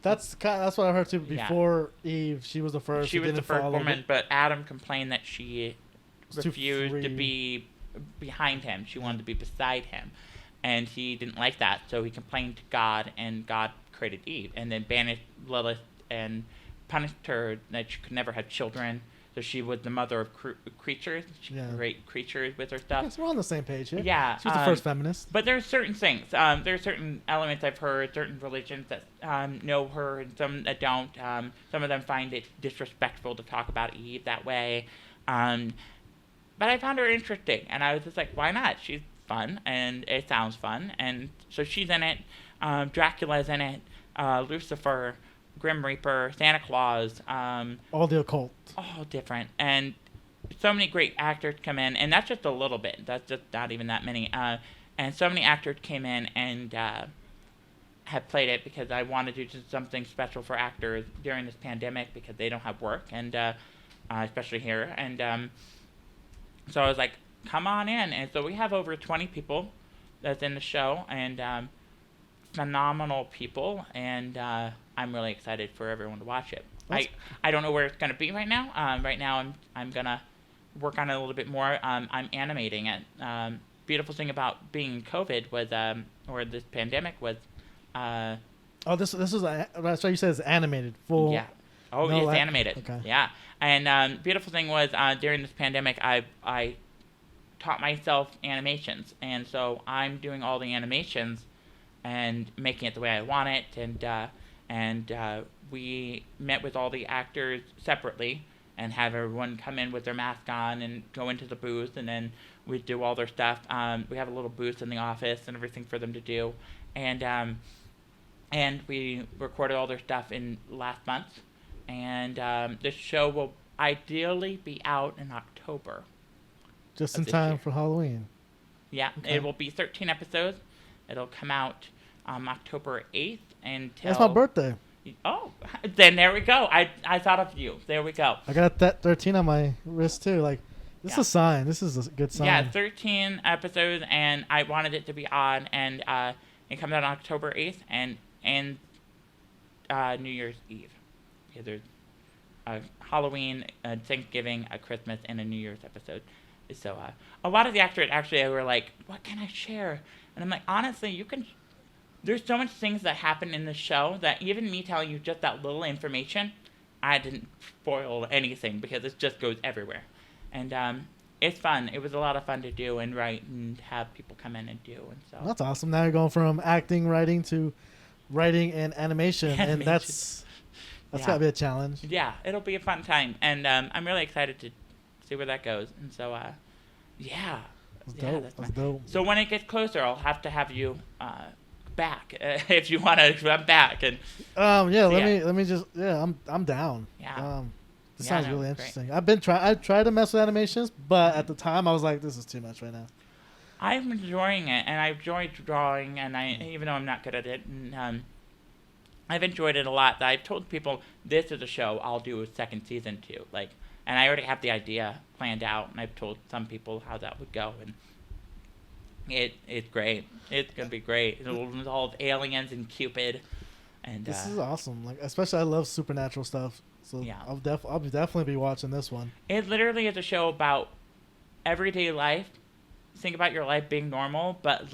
That's what I heard too. Before Eve, she was the first. She was the first woman, but Adam complained that she refused to be behind him. She wanted to be beside him, and he didn't like that. So he complained to God, and God created Eve, and then banished Lilith and punished her that she could never have children. So she was the mother of creatures. She could create creatures with her stuff. Yes, we're on the same page here. Yeah. She was the first feminist. But there are certain things. There are certain elements I've heard, certain religions that know her and some that don't. Some of them find it disrespectful to talk about Eve that way. But I found her interesting. And I was just like, why not? She's fun, and it sounds fun. And so she's in it. Dracula's in it. Lucifer, Grim Reaper, Santa Claus. All the occult. All different. And so many great actors come in, and that's just a little bit. That's just not even that many. And so many actors came in and have played it because I wanted to do something special for actors during this pandemic because they don't have work, and especially here. And so I was like, come on in. And so we have over 20 people that's in the show, and phenomenal people, and I'm really excited for everyone to watch it. I don't know where it's going to be right now. Right now I'm going to work on it a little bit more. I'm animating it. Beautiful thing about being COVID was, or this pandemic was... this is... That's why you said it's animated. Full... Yeah. Oh, no, it's animated. Okay. Yeah. And beautiful thing was, during this pandemic, I taught myself animations. And so I'm doing all the animations and making it the way I want it. And we met with all the actors separately and have everyone come in with their mask on and go into the booth, and then we do all their stuff. We have a little booth in the office and everything for them to do. And we recorded all their stuff in last month. And this show will ideally be out in October. Just in time for Halloween. Yeah, okay. It will be 13 episodes. It'll come out October 8th until... That's my birthday. Oh, then there we go. I thought of you. There we go. I got that 13 on my wrist too. Like, this is a sign. This is a good sign. Yeah, 13 episodes, and I wanted it to be on, and it comes out on October 8th and New Year's Eve. Yeah, there's a Halloween, a Thanksgiving, a Christmas, and a New Year's episode. So a lot of the actors actually were like, what can I share? And I'm like, honestly, you can... There's so much things that happen in the show that even me telling you just that little information I didn't spoil anything because it just goes everywhere. And it's fun. It was a lot of fun to do and write and have people come in and do. And so That's awesome. Now you're going from acting, writing to writing and animation. And that's got to be a challenge. Yeah, it'll be a fun time. And I'm really excited to see where that goes. And so, yeah. That's dope. So when it gets closer, I'll have to have you back if you want to come back. And let me just I'm down. Yeah. This sounds really interesting. I tried to mess with animations, but at the time I was like, this is too much right now. I'm enjoying it, and I enjoy drawing, and even though I'm not good at it, and I've enjoyed it a lot. I've told people this is a show I'll do a second season to, and I already have the idea planned out, and I've told some people how that would go, and it's great. It's gonna be great. It'll involve aliens and Cupid, and this is awesome. Especially I love supernatural stuff. So yeah. I'll definitely be watching this one. It literally is a show about everyday life. Think about your life being normal, but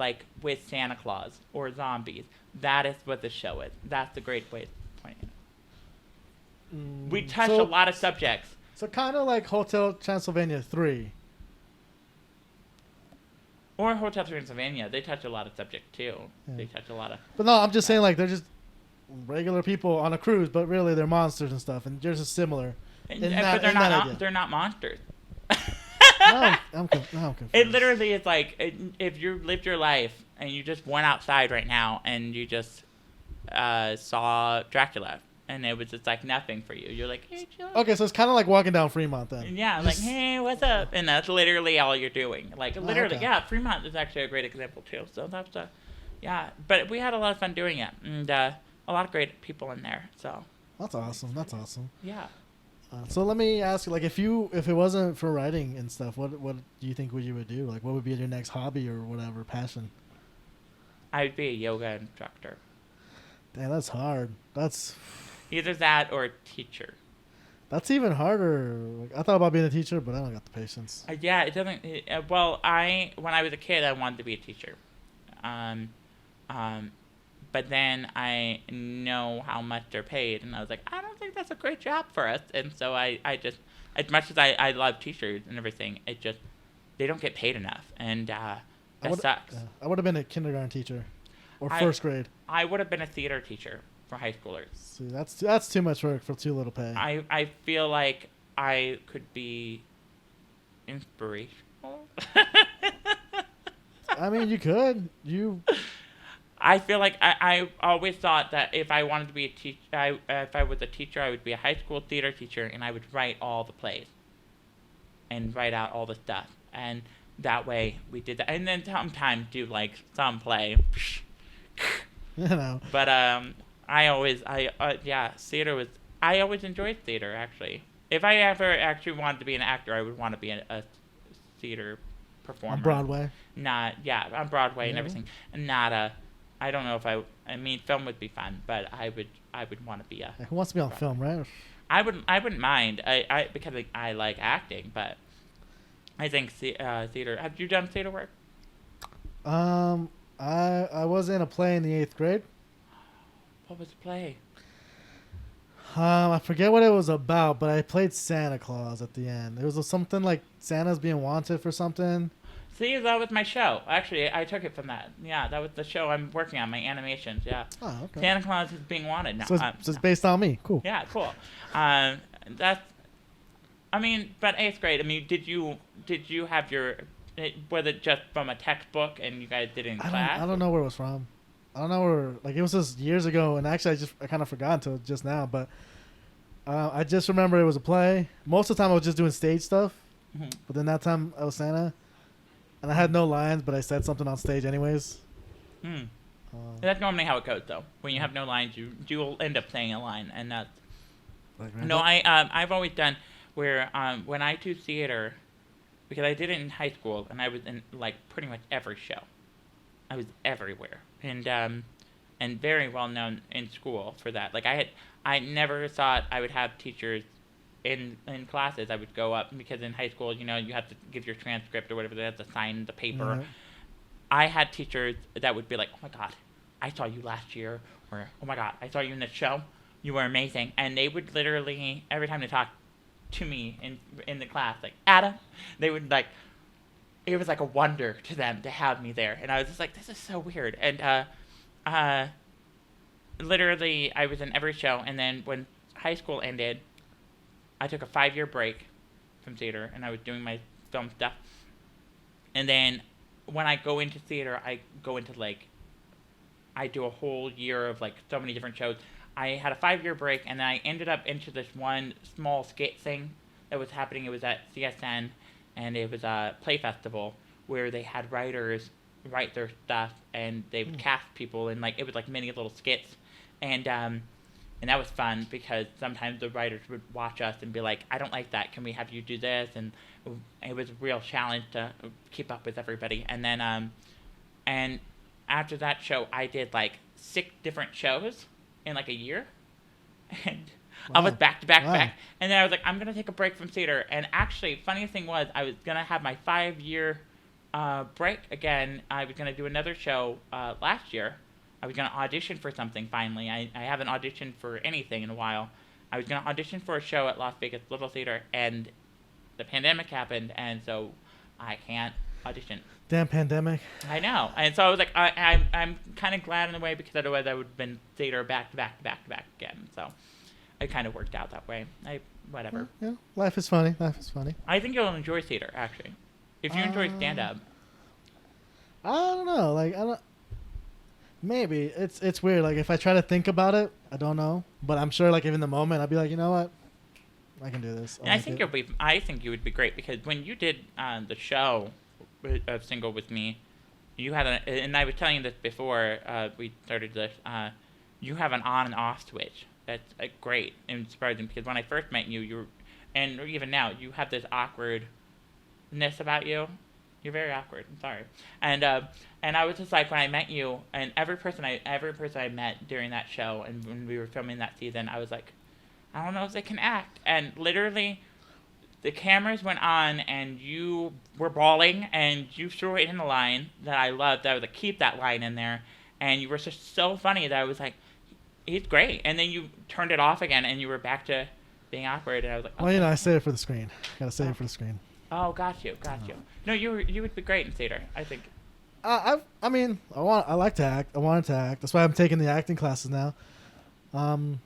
with Santa Claus or zombies. That is what the show is. That's a great way to point it. We touch a lot of subjects. So kind of like Hotel Transylvania 3. Or Hotel Transylvania. They touch a lot of subjects too. Yeah. They touch a lot of... But no, I'm just saying they're just regular people on a cruise, but really they're monsters and stuff, and they're just similar. But they're not monsters. I'm confused. It literally is if you lived your life and you just went outside right now and you just saw Dracula and it was just nothing for you. You're like, hey, chill. Okay, so it's kind of like walking down Fremont then. Yeah, hey, what's up? And that's literally all you're doing. Literally, okay. Yeah, Fremont is actually a great example too. So that's yeah. But we had a lot of fun doing it, and a lot of great people in there. So that's awesome. That's awesome. Yeah. So let me ask you, if it wasn't for writing and stuff, what do you think you would do? What would be your next hobby or whatever passion? I'd be a yoga instructor. Damn, that's hard. That's either that or a teacher. That's even harder. I thought about being a teacher, but I don't got the patience. Yeah, it doesn't. When I was a kid, I wanted to be a teacher. But then I know how much they're paid, and I was like, I don't think that's a great job for us. And so I just, as much as I love teachers and everything, they don't get paid enough, and that sucks. Yeah. I would have been a kindergarten teacher, or first grade. I would have been a theater teacher for high schoolers. See, that's too much work for too little pay. I feel like I could be inspirational. I mean, you could. I feel like I always thought that if I wanted to be a teacher, if I was a teacher, I would be a high school theater teacher, and I would write all the plays and write out all the stuff. And that way we did that. And then sometimes do some play. But theater was, I always enjoyed theater, actually. If I ever actually wanted to be an actor, I would want to be a theater performer. On Broadway? On Broadway and everything. And not I don't know if I mean, film would be fun, but I would want to be a... Who wants to be on film, right? I wouldn't mind, because I like acting, but I think theater... Have you done theater work? I was in a play in the 8th grade. What was the play? I forget what it was about, but I played Santa Claus at the end. It was something like Santa's being wanted for something. See, that was my show. Actually, I took it from that. Yeah, that was the show I'm working on, my animations, yeah. Oh, okay. Santa Claus is being wanted now. So it's based on me. Cool. Yeah, cool. But 8th grade, did you have was it just from a textbook and you guys did it in class? I don't know where it was from. I don't know where, it was just years ago, and actually I kind of forgot until just now, but I just remember it was a play. Most of the time I was just doing stage stuff, but then that time I was Santa. And I had no lines, but I said something on stage anyways. That's normally how it goes, though. When you have no lines, you'll end up saying a line, and that's... I've always done where when I do theater, because I did it in high school, and I was in pretty much every show. I was everywhere, and very well known in school for that. I never thought I would have teachers. In classes, I would go up, because in high school, you have to give your transcript or whatever, they have to sign the paper. Mm-hmm. I had teachers that would be like, oh my God, I saw you last year, or oh my God, I saw you in this show. You were amazing. And they would literally, every time they talked to me in the class, like, Adam, they would, like, it was like a wonder to them to have me there. And I was just like, this is so weird. And literally, I was in every show. And then when high school ended, I took a 5-year break from theater, and I was doing my film stuff. And then when I go into theater, I go into, like, I do a whole year of, like, so many different shows. I had a 5-year break, and then I ended up into this one small skit thing that was happening. It was at CSN, and it was a play festival where they had writers write their stuff, and they would cast people, and, like, it was, like, many little skits. And that was fun because sometimes the writers would watch us and be like, I don't like that. Can we have you do this? And it was a real challenge to keep up with everybody. And then, and after that show, I did like 6 different shows in like a year. And I was back to back to back. And then I was like, I'm going to take a break from theater. And actually, funniest thing was, I was going to have my 5-year break again. I was going to do another show last year. I was going to audition for something finally. I haven't auditioned for anything in a while. I was going to audition for a show at Las Vegas Little Theater, and the pandemic happened, and so I can't audition. Damn pandemic. I know. And so I was like, I'm kind of glad in a way, because otherwise I would have been theater back to back to back to back again. So it kind of worked out that way. Whatever. Yeah, life is funny. Life is funny. I think you'll enjoy theater, actually. If you enjoy stand-up. I don't know. Like, I don't... Maybe it's weird. Like, if I try to think about it, I don't know. But I'm sure, like, if in the moment, I'd be like, you know what, I can do this. And I think you would be great, because when you did the show of Single with me, you had and I was telling you this before we started this. You have an on and off switch. That's great and surprising, because when I first met you, and even now, you have this awkwardness about you. You're very awkward. I'm sorry. And I was just like, when I met you, and every person I met during that show, and when we were filming that season, I was like, I don't know if they can act. And literally, the cameras went on, and you were bawling, and you threw it in a line that I loved. I was like, keep that line in there. And you were just so funny that I was like, he's great. And then you turned it off again, and you were back to being awkward. And I was like, okay. Well, you know, I say it for the screen. Gotta say it for the screen. Oh, got you. No, you would be great in theater, I think. I like to act. I wanted to act. That's why I'm taking the acting classes now. I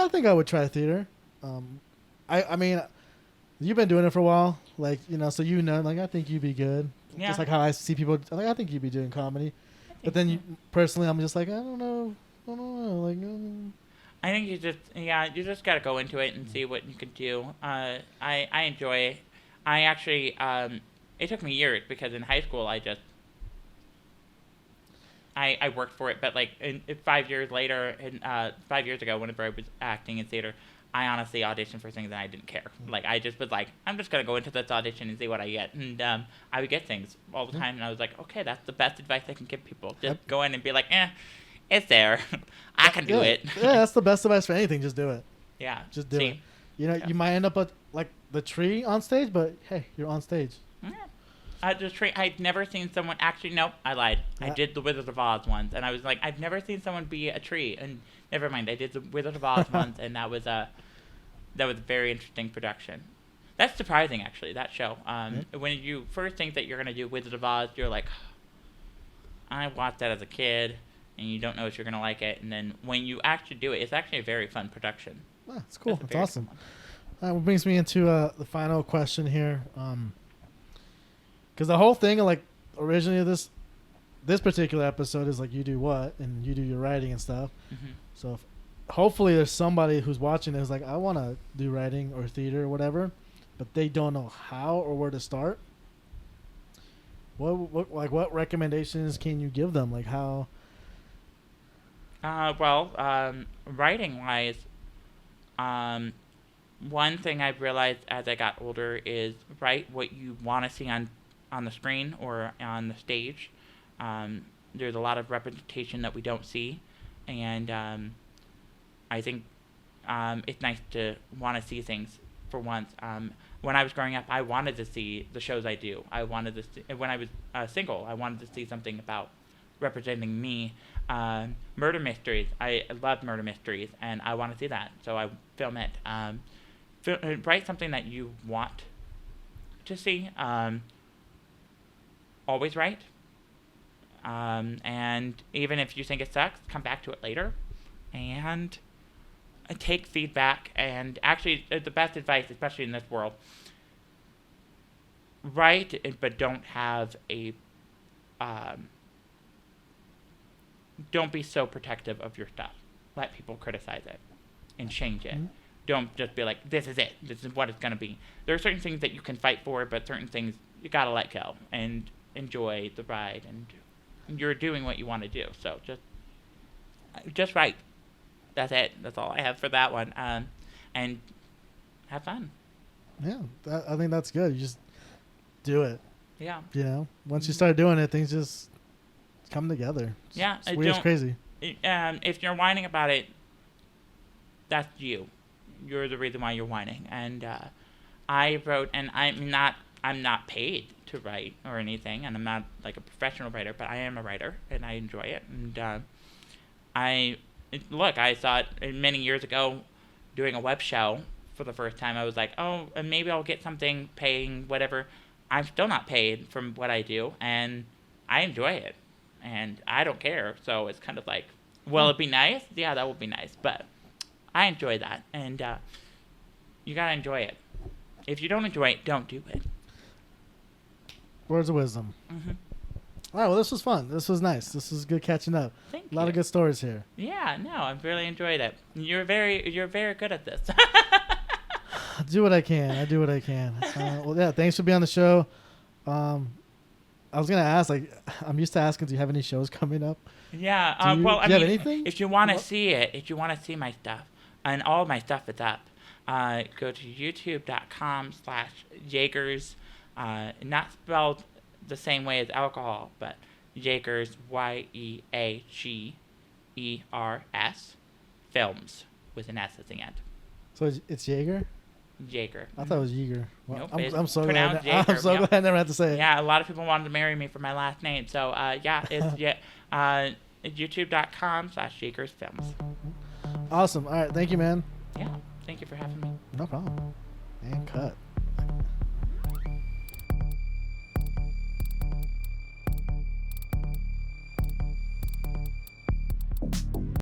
think I would try theater. I mean, you've been doing it for a while, like, you know, so you know, like, I think you'd be good. Yeah. Just like how I see people, like, I think you'd be doing comedy. But then personally, I'm just like, I don't know, like. I think you just gotta go into it and see what you can do. I enjoy it. I actually, it took me years, because in high school I worked for it, but like 5 years later, 5 years ago, whenever I was acting in theater, I honestly auditioned for things that I didn't care. Like, I just was like, I'm just gonna go into this audition and see what I get, and I would get things all the time, and I was like, okay, that's the best advice I can give people. Just go in and be like, it's there. I can do it. Yeah, that's the best advice for anything. Just do it. Yeah. Just do it. You know, you might end up like the tree on stage, but hey, you're on stage. Yeah. The tree. I'd never seen someone. Actually, nope. I lied. Yeah. I did the Wizard of Oz once, and I was like, I've never seen someone be a tree. And never mind, I did the Wizard of Oz once, and that was a very interesting production. That's surprising, actually. That show. When you first think that you're gonna do Wizard of Oz, you're like, I watched that as a kid. And you don't know if you're going to like it. And then when you actually do it, it's actually a very fun production. Wow, that's cool. That's awesome. What brings me into the final question here. Because the whole thing, like, originally this particular episode is like, you do what? And you do your writing and stuff. Mm-hmm. So hopefully there's somebody who's watching who's like, I want to do writing or theater or whatever, but they don't know how or where to start. What recommendations can you give them? Like, how... Writing-wise, one thing I've realized as I got older is write what you want to see on the screen or on the stage. There's a lot of representation that we don't see, and I think it's nice to want to see things for once. When I was growing up, I wanted to see the shows I do. I wanted to see, when I was single, I wanted to see something about representing me. Murder mysteries. I love murder mysteries, and I want to see that, so I film it. Write something that you want to see. Always write. And even if you think it sucks, come back to it later. And take feedback. And actually, the best advice, especially in this world, write, but don't have a... don't be so protective of your stuff. Let people criticize it and change it. Mm-hmm. Don't just be like, this is it. This is what it's going to be. There are certain things that you can fight for, but certain things you got to let go and enjoy the ride. And you're doing what you want to do. So just write. That's it. That's all I have for that one. And have fun. Yeah, I think that's good. You just do it. Yeah. You know, once you start doing it, things just come together. It's weird, it's crazy. If you're whining about it, that's you. You're the reason why you're whining. And I wrote, and I'm not paid to write or anything, and I'm not like a professional writer, but I am a writer, and I enjoy it. And I saw it many years ago doing a web show for the first time. I was like, oh, maybe I'll get something paying, whatever. I'm still not paid from what I do, and I enjoy it, and I don't care. So it's kind of like, will it be nice? Yeah, that would be nice, but I enjoy that, and you gotta enjoy it. If you don't enjoy it, don't do it. Words of wisdom. Mm-hmm. All right, well, this was fun. This was nice. This was good catching up. Thank you. A lot of good stories here. Yeah, no, I've really enjoyed it. You're very good at this. I do what I can. Well, yeah, thanks for being on the show. I was going to ask, I'm used to asking, do you have any shows coming up? Yeah. Do you have anything? If you want to see it, if you want to see my stuff, and all my stuff is up, go to youtube.com/Jager's, not spelled the same way as alcohol, but Jager's, YEAGERS, films, with an S at the end. So it's Jager? Jager. I thought it was Yeager. Well, nope, I'm so glad. I'm so glad I never had to say it. Yeah, a lot of people wanted to marry me for my last name. So yeah, it's youtube.com/Jager's films. Awesome. All right, thank you, man. Yeah, thank you for having me. No problem. And cut.